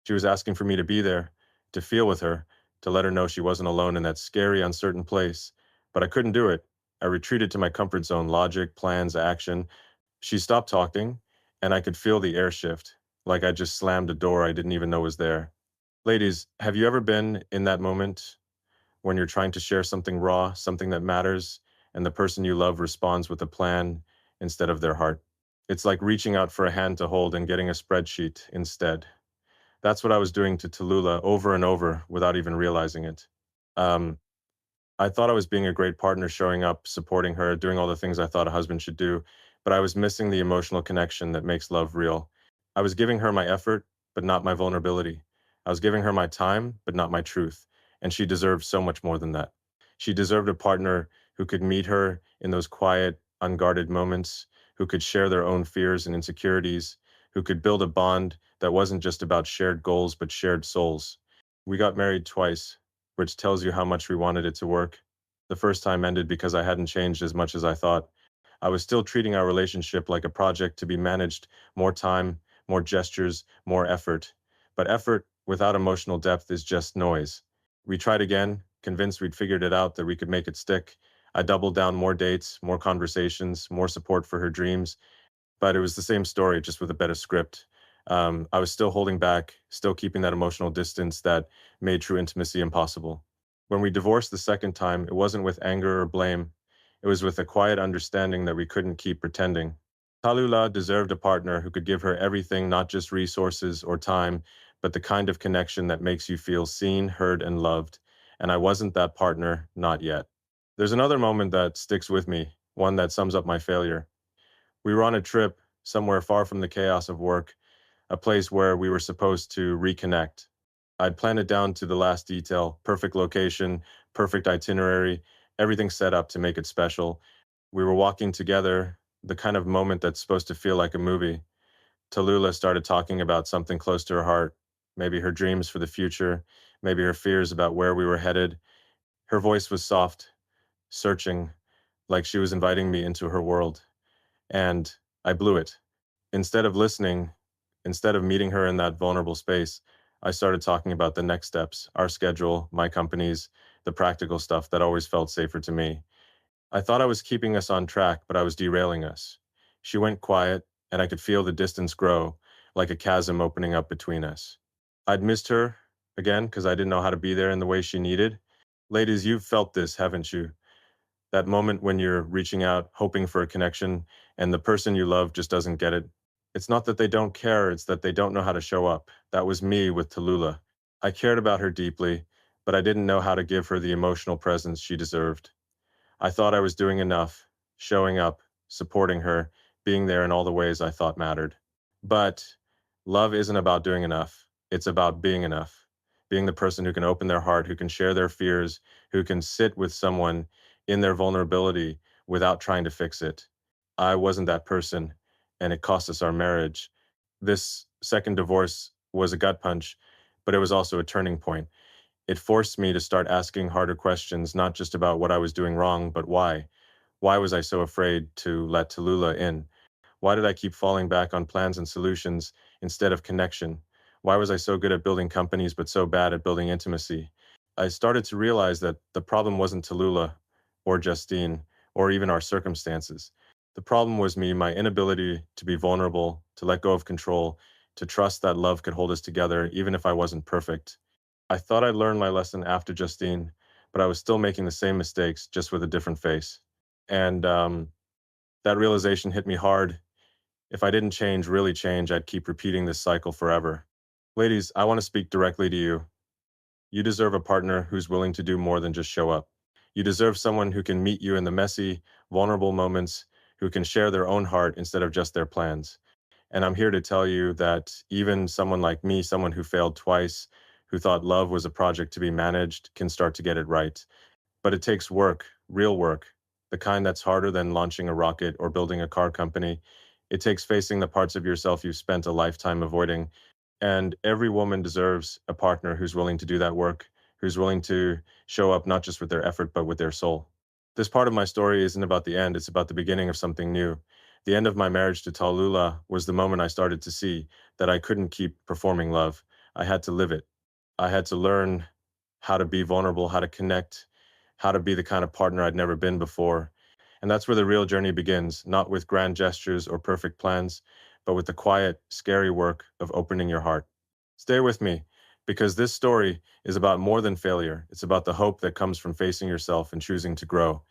She was asking for me to be there, to feel with her, to let her know she wasn't alone in that scary, uncertain place. But I couldn't do it. I retreated to my comfort zone, logic, plans, action. She stopped talking, and I could feel the air shift, like I just slammed a door I didn't even know was there. Ladies, have you ever been in that moment when you're trying to share something raw, something that matters, and the person you love responds with a plan instead of their heart? It's like reaching out for a hand to hold and getting a spreadsheet instead. That's what I was doing to Tallulah over and over without even realizing it. Um, I thought I was being a great partner, showing up, supporting her, doing all the things I thought a husband should do, but I was missing the emotional connection that makes love real. I was giving her my effort, but not my vulnerability. I was giving her my time, but not my truth. And she deserved so much more than that. She deserved a partner who could meet her in those quiet, unguarded moments, who could share their own fears and insecurities, who could build a bond that wasn't just about shared goals, but shared souls. We got married twice, which tells you how much we wanted it to work. The first time ended because I hadn't changed as much as I thought. I was still treating our relationship like a project to be managed, more time, more gestures, more effort. But effort without emotional depth is just noise. We tried again, convinced we'd figured it out, that we could make it stick. I doubled down, more dates, more conversations, more support for her dreams, but it was the same story, just with a better script. I was still holding back, still keeping that emotional distance that made true intimacy impossible. When we divorced the second time, it wasn't with anger or blame. It was with a quiet understanding that we couldn't keep pretending. Tallulah deserved a partner who could give her everything, not just resources or time, but the kind of connection that makes you feel seen, heard, and loved. And I wasn't that partner, not yet. There's another moment that sticks with me, one that sums up my failure. We were on a trip somewhere far from the chaos of work, a place where we were supposed to reconnect. I'd planned it down to the last detail, perfect location, perfect itinerary, everything set up to make it special. We were walking together, the kind of moment that's supposed to feel like a movie. Tallulah started talking about something close to her heart, maybe her dreams for the future, maybe her fears about where we were headed. Her voice was soft, searching, like she was inviting me into her world. And I blew it. Instead of listening, instead of meeting her in that vulnerable space, I started talking about the next steps, our schedule, my companies, the practical stuff that always felt safer to me. I thought I was keeping us on track, but I was derailing us. She went quiet, and I could feel the distance grow, like a chasm opening up between us. I'd missed her again because I didn't know how to be there in the way she needed. Ladies, you've felt this, haven't you? That moment when you're reaching out, hoping for a connection, and the person you love just doesn't get it. It's not that they don't care, it's that they don't know how to show up. That was me with Tallulah. I cared about her deeply, but I didn't know how to give her the emotional presence she deserved. I thought I was doing enough, showing up, supporting her, being there in all the ways I thought mattered. But love isn't about doing enough. It's about being enough. Being the person who can open their heart, who can share their fears, who can sit with someone in their vulnerability without trying to fix it. I wasn't that person, and it cost us our marriage. This second divorce was a gut punch, but it was also a turning point. It forced me to start asking harder questions, not just about what I was doing wrong, but why. Why was I so afraid to let Tallulah in? Why did I keep falling back on plans and solutions instead of connection? Why was I so good at building companies but so bad at building intimacy? I started to realize that the problem wasn't Tallulah or Justine or even our circumstances. The problem was me, my inability to be vulnerable, to let go of control, to trust that love could hold us together even if I wasn't perfect. I thought I'd learned my lesson after Justine, but I was still making the same mistakes, just with a different face. And that realization hit me hard. If I didn't change, really change, I'd keep repeating this cycle forever. Ladies, I want to speak directly to you. You deserve a partner who's willing to do more than just show up. You deserve someone who can meet you in the messy, vulnerable moments, who can share their own heart instead of just their plans. And I'm here to tell you that even someone like me, someone who failed twice, who thought love was a project to be managed can start to get it right. But it takes work, real work, the kind that's harder than launching a rocket or building a car company. It takes facing the parts of yourself you've spent a lifetime avoiding. And every woman deserves a partner who's willing to do that work, who's willing to show up not just with their effort, but with their soul. This part of my story isn't about the end, it's about the beginning of something new. The end of my marriage to Tallulah was the moment I started to see that I couldn't keep performing love. I had to live it. I had to learn how to be vulnerable, how to connect, how to be the kind of partner I'd never been before. And that's where the real journey begins, not with grand gestures or perfect plans, but with the quiet, scary work of opening your heart. Stay with me, because this story is about more than failure. It's about the hope that comes from facing yourself and choosing to grow.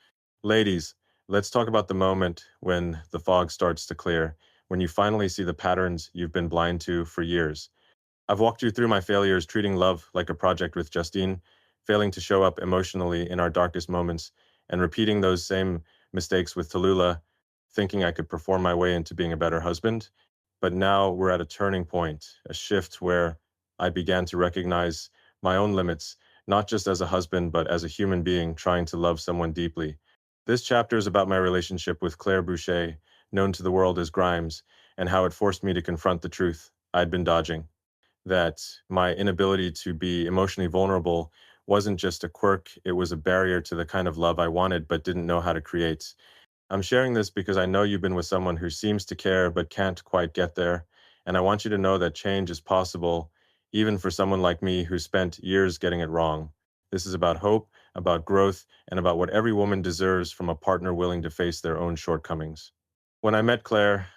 Ladies, let's talk about the moment when the fog starts to clear, when you finally see the patterns you've been blind to for years. I've walked you through my failures treating love like a project with Justine, failing to show up emotionally in our darkest moments, and repeating those same mistakes with Tallulah, thinking I could perform my way into being a better husband. But now we're at a turning point, a shift where I began to recognize my own limits, not just as a husband, but as a human being trying to love someone deeply. This chapter is about my relationship with Claire Boucher, known to the world as Grimes, and how it forced me to confront the truth I'd been dodging, that my inability to be emotionally vulnerable wasn't just a quirk, it was a barrier to the kind of love I wanted but didn't know how to create. I'm sharing this because I know you've been with someone who seems to care but can't quite get there. And I want you to know that change is possible, even for someone like me who spent years getting it wrong. This is about hope, about growth, and about what every woman deserves from a partner willing to face their own shortcomings. When I met Claire,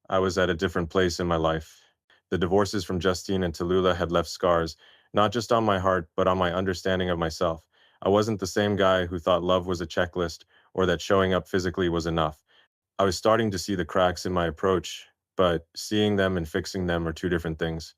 I was at a different place in my life. The divorces from Justine and Tallulah had left scars, not just on my heart, but on my understanding of myself. I wasn't the same guy who thought love was a checklist or that showing up physically was enough. I was starting to see the cracks in my approach, but seeing them and fixing them are two different things.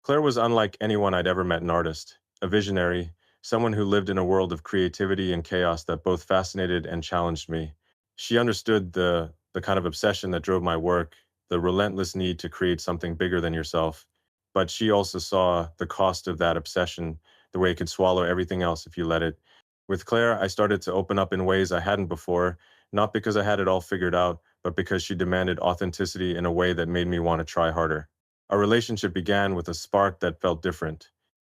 Claire was unlike anyone I'd ever met, an artist, a visionary, someone who lived in a world of creativity and chaos that both fascinated and challenged me. She understood the kind of obsession that drove my work, the relentless need to create something bigger than yourself. But she also saw the cost of that obsession, the way it could swallow everything else if you let it. With Claire, I started to open up in ways I hadn't before, not because I had it all figured out, but because she demanded authenticity in a way that made me want to try harder. Our relationship began with a spark that felt different.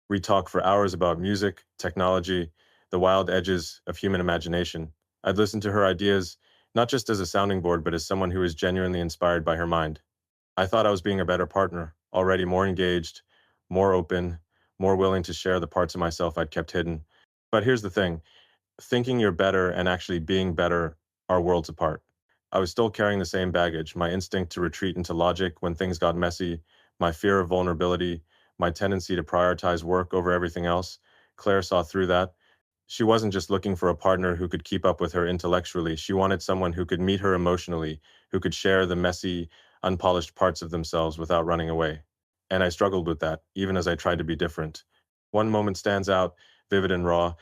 We talked for hours about music, technology, the wild edges of human imagination. I'd listen to her ideas, not just as a sounding board, but as someone who was genuinely inspired by her mind. I thought I was being a better partner, already more engaged, more open, more willing to share the parts of myself I'd kept hidden. But here's the thing, thinking you're better and actually being better are worlds apart. I was still carrying the same baggage, my instinct to retreat into logic when things got messy, my fear of vulnerability, my tendency to prioritize work over everything else. Claire saw through that. She wasn't just looking for a partner who could keep up with her intellectually. She wanted someone who could meet her emotionally, who could share the messy, unpolished parts of themselves without running away. And I struggled with that, even as I tried to be different. One moment stands out, vivid and raw.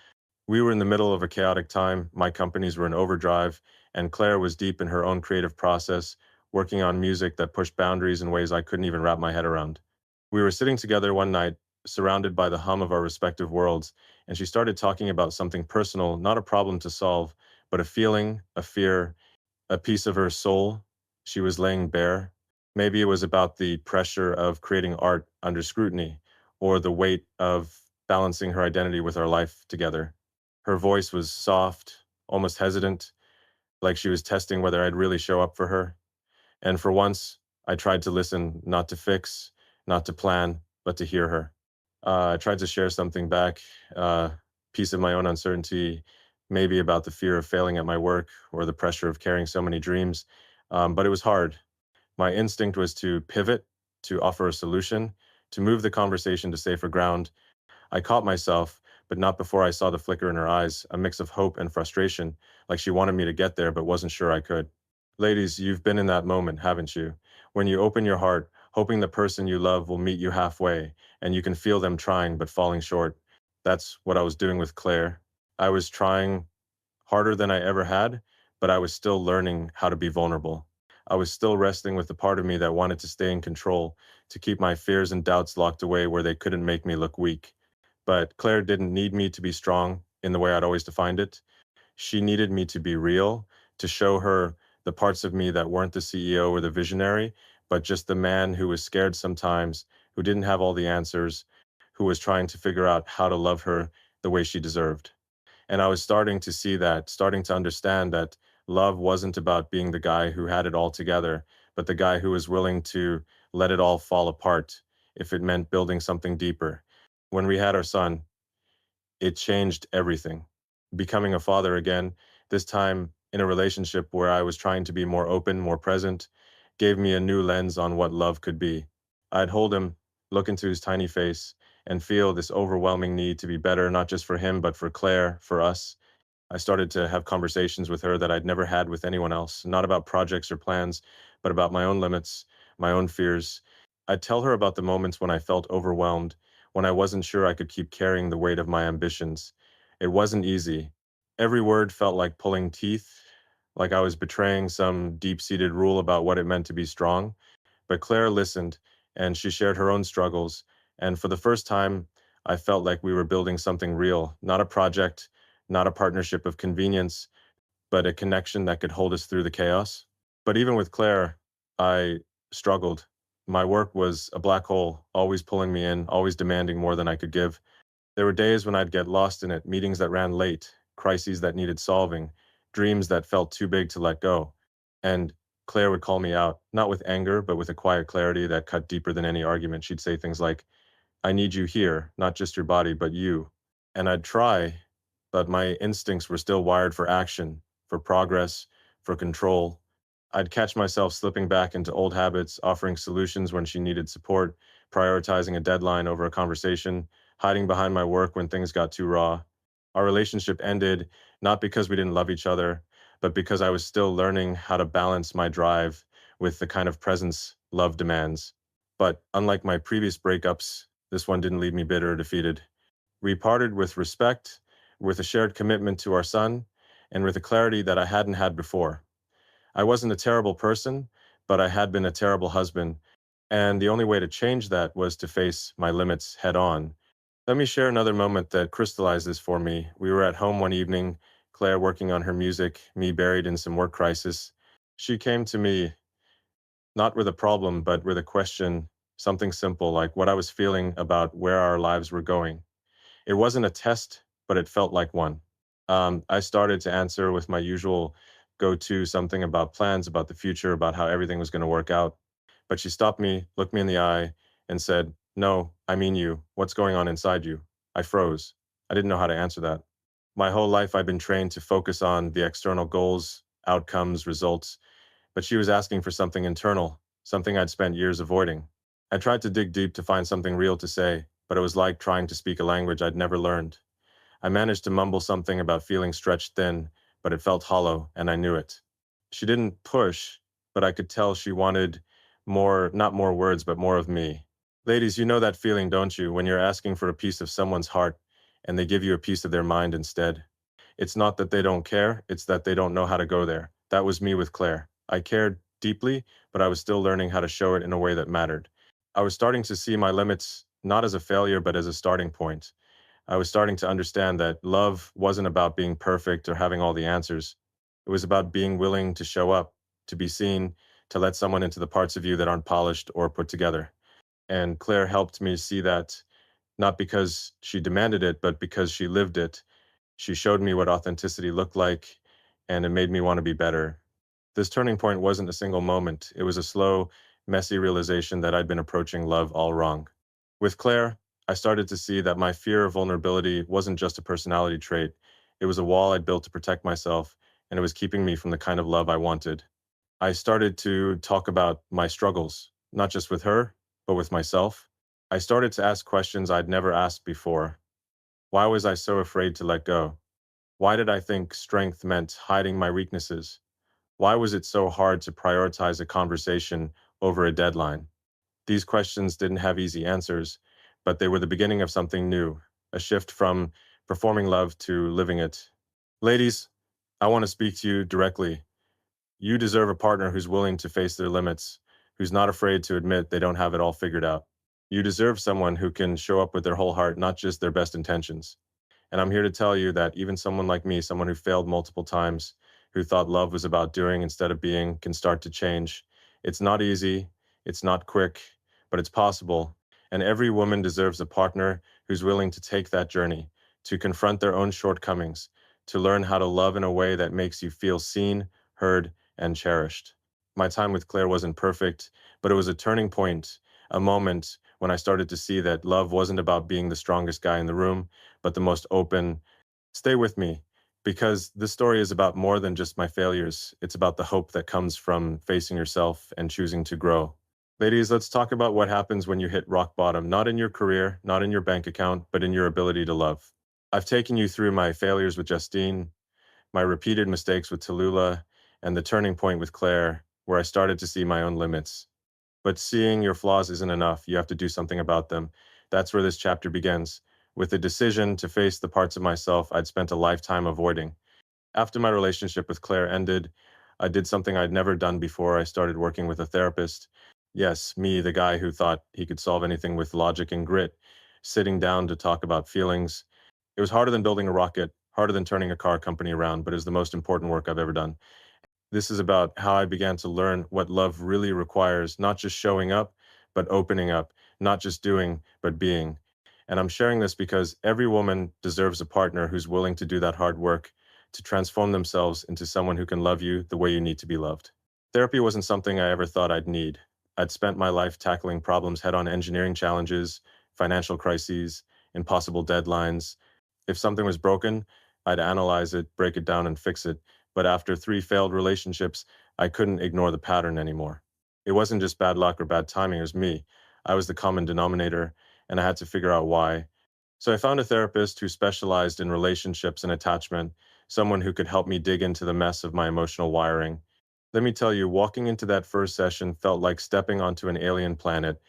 We were in the middle of a chaotic time. My companies were in overdrive, and Claire was deep in her own creative process, working on music that pushed boundaries in ways I couldn't even wrap my head around. We were sitting together one night, surrounded by the hum of our respective worlds, and she started talking about something personal, not a problem to solve, but a feeling, a fear, a piece of her soul she was laying bare. Maybe it was about the pressure of creating art under scrutiny, or the weight of balancing her identity with our life together. Her voice was soft, almost hesitant, like she was testing whether I'd really show up for her. And for once, I tried to listen, not to fix, not to plan, but to hear her. I tried to share something back, piece of my own uncertainty, maybe about the fear of failing at my work or the pressure of carrying so many dreams. But it was hard. My instinct was to pivot, to offer a solution, to move the conversation to safer ground. I caught myself, but not before I saw the flicker in her eyes, a mix of hope and frustration, like she wanted me to get there but wasn't sure I could. Ladies, you've been in that moment, haven't you? When you open your heart, hoping the person you love will meet you halfway, and you can feel them trying but falling short. That's what I was doing with Claire. I was trying harder than I ever had, but I was still learning how to be vulnerable. I was still wrestling with the part of me that wanted to stay in control, to keep my fears and doubts locked away where they couldn't make me look weak. But Claire didn't need me to be strong in the way I'd always defined it. She needed me to be real, to show her the parts of me that weren't the CEO or the visionary, but just the man who was scared sometimes, who didn't have all the answers, who was trying to figure out how to love her the way she deserved. And I was starting to see that, starting to understand that love wasn't about being the guy who had it all together, but the guy who was willing to let it all fall apart if it meant building something deeper. When we had our son, it changed everything. Becoming a father again, this time in a relationship where I was trying to be more open, more present, gave me a new lens on what love could be. I'd hold him, look into his tiny face, and feel this overwhelming need to be better, not just for him, but for Claire, for us. I started to have conversations with her that I'd never had with anyone else, not about projects or plans, but about my own limits, my own fears. I'd tell her about the moments when I felt overwhelmed, when I wasn't sure I could keep carrying the weight of my ambitions. It wasn't easy. Every word felt like pulling teeth, like I was betraying some deep seated rule about what it meant to be strong. But Claire listened, and she shared her own struggles. And for the first time, I felt like we were building something real, not a project, not a partnership of convenience, but a connection that could hold us through the chaos. But even with Claire, I struggled. My work was a black hole, always pulling me in, always demanding more than I could give. There were days when I'd get lost in it, meetings that ran late, crises that needed solving, dreams that felt too big to let go. And Claire would call me out, not with anger, but with a quiet clarity that cut deeper than any argument. She'd say things like, I need you here, not just your body, but you. And I'd try, but my instincts were still wired for action, for progress, for control. I'd catch myself slipping back into old habits, offering solutions when she needed support, prioritizing a deadline over a conversation, hiding behind my work when things got too raw. Our relationship ended not because we didn't love each other, but because I was still learning how to balance my drive with the kind of presence love demands. But unlike my previous breakups, this one didn't leave me bitter or defeated. We parted with respect, with a shared commitment to our son, and with a clarity that I hadn't had before. I wasn't a terrible person, but I had been a terrible husband, and the only way to change that was to face my limits head on. Let me share another moment that crystallized this for me. We were at home one evening, Claire working on her music, me buried in some work crisis. She came to me not with a problem, but with a question, something simple like what I was feeling about where our lives were going. It wasn't a test, but it felt like one. I started to answer with my usual go to something about plans, about the future, about how everything was going to work out. But she stopped me, looked me in the eye, and said, No, I mean you. What's going on inside you? I froze. I didn't know how to answer that. My whole life, I've been trained to focus on the external goals, outcomes, results, but she was asking for something internal, something I'd spent years avoiding. I tried to dig deep to find something real to say, but it was like trying to speak a language I'd never learned. I managed to mumble something about feeling stretched thin, but it felt hollow, and I knew it. She didn't push, but I could tell she wanted more, not more words, but more of me. Ladies, you know that feeling, don't you, when you're asking for a piece of someone's heart and they give you a piece of their mind instead? It's not that they don't care, it's that they don't know how to go there. That was me with Claire. I cared deeply, but I was still learning how to show it in a way that mattered. I was starting to see my limits not as a failure, but as a starting point. I was starting to understand that love wasn't about being perfect or having all the answers. It was about being willing to show up, to be seen, to let someone into the parts of you that aren't polished or put together. And Claire helped me see that not because she demanded it, but because she lived it. She showed me what authenticity looked like, and it made me want to be better. This turning point wasn't a single moment. It was a slow, messy realization that I'd been approaching love all wrong. With Claire, I started to see that my fear of vulnerability wasn't just a personality trait. It was a wall I'd built to protect myself, and it was keeping me from the kind of love I wanted. I started to talk about my struggles, not just with her, but with myself. I started to ask questions I'd never asked before. Why was I so afraid to let go? Why did I think strength meant hiding my weaknesses? Why was it so hard to prioritize a conversation over a deadline? These questions didn't have easy answers, but they were the beginning of something new, a shift from performing love to living it. Ladies, I want to speak to you directly. You deserve a partner who's willing to face their limits, who's not afraid to admit they don't have it all figured out. You deserve someone who can show up with their whole heart, not just their best intentions. And I'm here to tell you that even someone like me, someone who failed multiple times, who thought love was about doing instead of being, can start to change. It's not easy, it's not quick, but it's possible. And every woman deserves a partner who's willing to take that journey, to confront their own shortcomings, to learn how to love in a way that makes you feel seen, heard, and cherished. My time with Claire wasn't perfect, but it was a turning point, a moment when I started to see that love wasn't about being the strongest guy in the room, but the most open. Stay with me, because this story is about more than just my failures. It's about the hope that comes from facing yourself and choosing to grow. Ladies, let's talk about what happens when you hit rock bottom, not in your career, not in your bank account, but in your ability to love. I've taken you through my failures with Justine, my repeated mistakes with Tallulah, and the turning point with Claire, where I started to see my own limits. But seeing your flaws isn't enough. You have to do something about them. That's where this chapter begins, with the decision to face the parts of myself I'd spent a lifetime avoiding. After my relationship with Claire ended, I did something I'd never done before. I started working with a therapist. Yes, me, the guy who thought he could solve anything with logic and grit, sitting down to talk about feelings. It was harder than building a rocket, harder than turning a car company around, but it was the most important work I've ever done. This is about how I began to learn what love really requires, not just showing up, but opening up, not just doing, but being. And I'm sharing this because every woman deserves a partner who's willing to do that hard work, to transform themselves into someone who can love you the way you need to be loved. Therapy wasn't something I ever thought I'd need. I'd spent my life tackling problems head on: engineering challenges, financial crises, impossible deadlines. If something was broken, I'd analyze it, break it down, and fix it. But after 3 failed relationships, I couldn't ignore the pattern anymore. It wasn't just bad luck or bad timing, it was me. I was the common denominator, and I had to figure out why. So I found a therapist who specialized in relationships and attachment, someone who could help me dig into the mess of my emotional wiring. Let me tell you, walking into that first session felt like stepping onto an alien planet.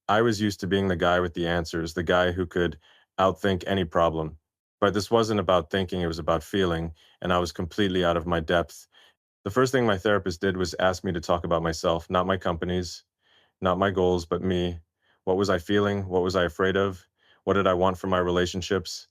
I was used to being the guy with the answers, the guy who could outthink any problem. But this wasn't about thinking, it was about feeling, and I was completely out of my depth. The first thing my therapist did was ask me to talk about myself, not my companies, not my goals, but me. What was I feeling? What was I afraid of? What did I want from my relationships?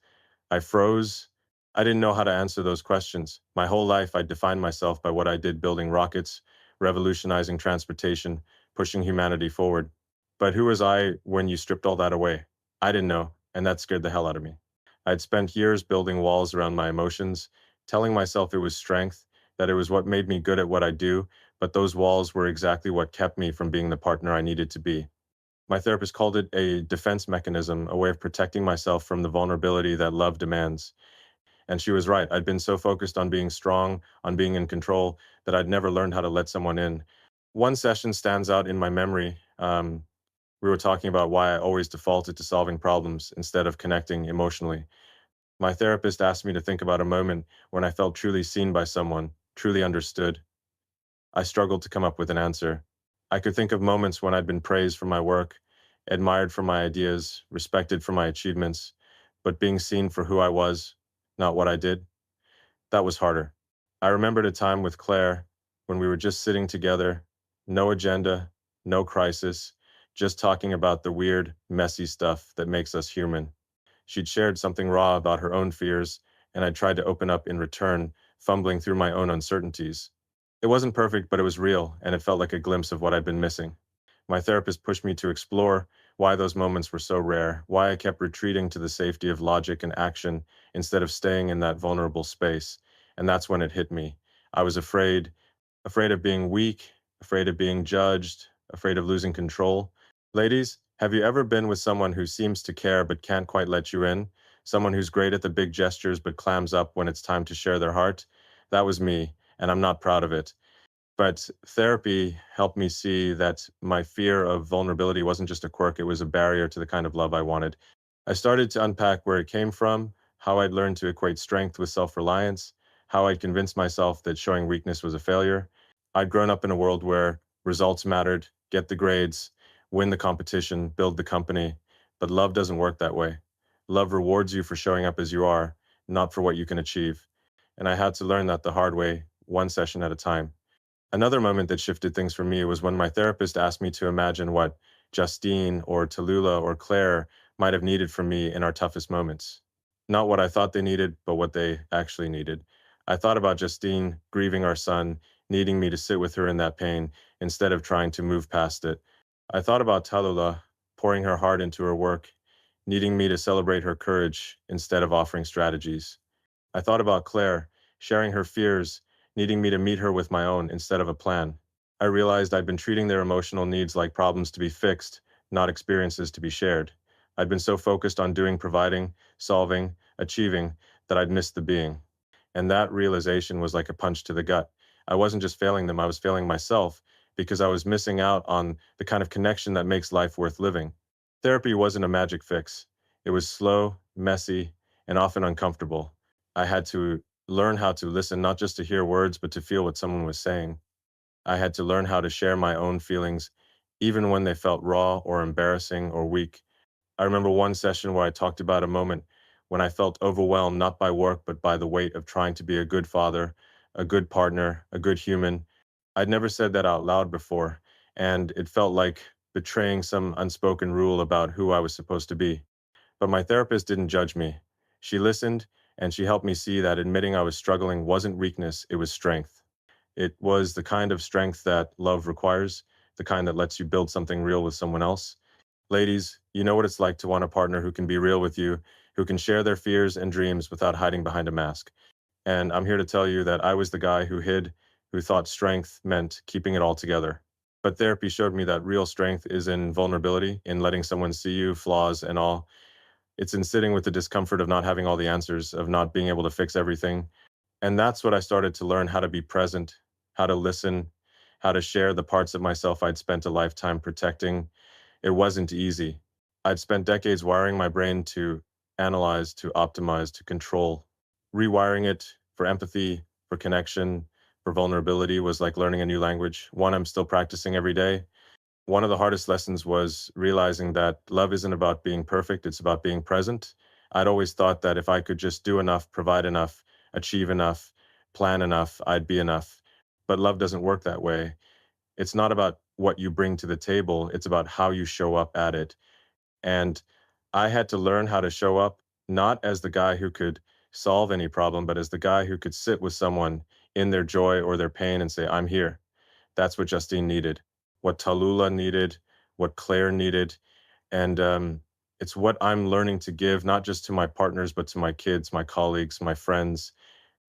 I froze. I didn't know how to answer those questions. My whole life, I defined myself by what I did building rockets, revolutionizing transportation, pushing humanity forward. But who was I when you stripped all that away? I didn't know, and that scared the hell out of me. I'd spent years building walls around my emotions, telling myself it was strength, that it was what made me good at what I do, but those walls were exactly what kept me from being the partner I needed to be. My therapist called it a defense mechanism, a way of protecting myself from the vulnerability that love demands. And she was right. I'd been so focused on being strong, on being in control, that I'd never learned how to let someone in. One session stands out in my memory. We were talking about why I always defaulted to solving problems instead of connecting emotionally. My therapist asked me to think about a moment when I felt truly seen by someone, truly understood. I struggled to come up with an answer. I could think of moments when I'd been praised for my work, admired for my ideas, respected for my achievements, but being seen for who I was, not what I did, that was harder. I remembered a time with Claire when we were just sitting together, no agenda, no crisis, just talking about the weird, messy stuff that makes us human. She'd shared something raw about her own fears, and I tried to open up in return, fumbling through my own uncertainties. It wasn't perfect, but it was real, and it felt like a glimpse of what I'd been missing. My therapist pushed me to explore why those moments were so rare, why I kept retreating to the safety of logic and action instead of staying in that vulnerable space. And that's when it hit me. I was afraid, afraid of being weak, afraid of being judged, afraid of losing control. Ladies, have you ever been with someone who seems to care but can't quite let you in? Someone who's great at the big gestures but clams up when it's time to share their heart? That was me, and I'm not proud of it. But therapy helped me see that my fear of vulnerability wasn't just a quirk, it was a barrier to the kind of love I wanted. I started to unpack where it came from, how I'd learned to equate strength with self reliance, how I'd convinced myself that showing weakness was a failure. I'd grown up in a world where results mattered: get the grades, win the competition, build the company. But love doesn't work that way. Love rewards you for showing up as you are, not for what you can achieve. And I had to learn that the hard way, one session at a time. Another moment that shifted things for me was when my therapist asked me to imagine what Justine or Tallulah or Claire might have needed from me in our toughest moments. Not what I thought they needed, but what they actually needed. I thought about Justine grieving our son, needing me to sit with her in that pain instead of trying to move past it. I thought about Tallulah pouring her heart into her work, needing me to celebrate her courage instead of offering strategies. I thought about Claire sharing her fears, needing me to meet her with my own instead of a plan. I realized I'd been treating their emotional needs like problems to be fixed, not experiences to be shared. I'd been so focused on doing, providing, solving, achieving, that I'd missed the being. And that realization was like a punch to the gut. I wasn't just failing them, I was failing myself because I was missing out on the kind of connection that makes life worth living. Therapy wasn't a magic fix. It was slow, messy, and often uncomfortable. I had to learn how to listen, not just to hear words, but to feel what someone was saying. I had to learn how to share my own feelings, even when they felt raw or embarrassing or weak. I remember one session where I talked about a moment when I felt overwhelmed, not by work, but by the weight of trying to be a good father, a good partner, a good human. I'd never said that out loud before, and it felt like betraying some unspoken rule about who I was supposed to be. But my therapist didn't judge me. She listened, and she helped me see that admitting I was struggling wasn't weakness, it was strength. It was the kind of strength that love requires, the kind that lets you build something real with someone else. Ladies, you know what it's like to want a partner who can be real with you, who can share their fears and dreams without hiding behind a mask. And I'm here to tell you that I was the guy who hid, who thought strength meant keeping it all together. But therapy showed me that real strength is in vulnerability, in letting someone see you, flaws and all. It's in sitting with the discomfort of not having all the answers, of not being able to fix everything. And that's what I started to learn how to be present, how to listen, how to share the parts of myself I'd spent a lifetime protecting. It wasn't easy. I'd spent decades wiring my brain to analyze, to optimize, to control. Rewiring it for empathy, for connection, for vulnerability was like learning a new language, one I'm still practicing every day. One of the hardest lessons was realizing that love isn't about being perfect, it's about being present. I'd always thought that if I could just do enough, provide enough, achieve enough, plan enough, I'd be enough. But love doesn't work that way. It's not about what you bring to the table, it's about how you show up at it. And I had to learn how to show up not as the guy who could solve any problem, but as the guy who could sit with someone in their joy or their pain and say, I'm here. That's what Justine needed, what Tallulah needed, what Claire needed. And it's what I'm learning to give, not just to my partners, but to my kids, my colleagues, my friends.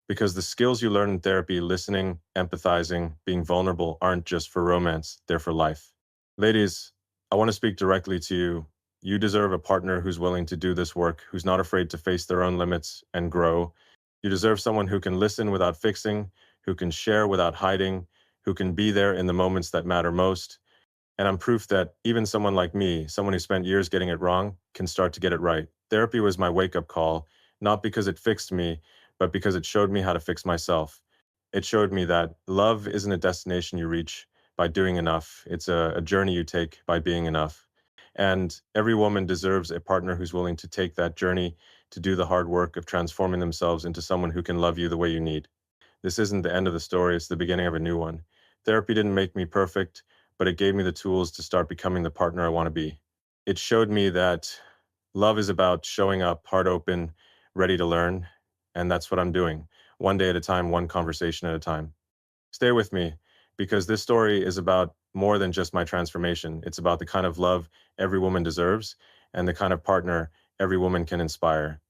Because the skills you learn in therapy, listening, empathizing, being vulnerable, aren't just for romance, they're for life. Ladies, I want to speak directly to you. You deserve a partner who's willing to do this work, who's not afraid to face their own limits and grow. You deserve someone who can listen without fixing, who can share without hiding, who can be there in the moments that matter most. And I'm proof that even someone like me, someone who spent years getting it wrong, can start to get it right. Therapy was my wake-up call, not because it fixed me, but because it showed me how to fix myself. It showed me that love isn't a destination you reach by doing enough. It's a journey you take by being enough. And every woman deserves a partner who's willing to take that journey, to do the hard work of transforming themselves into someone who can love you the way you need. This isn't the end of the story, it's the beginning of a new one. Therapy didn't make me perfect, but it gave me the tools to start becoming the partner I want to be. It showed me that love is about showing up, heart open, ready to learn, and that's what I'm doing, one day at a time, one conversation at a time. Stay with me, because this story is about more than just my transformation. It's about the kind of love every woman deserves and the kind of partner every woman can inspire.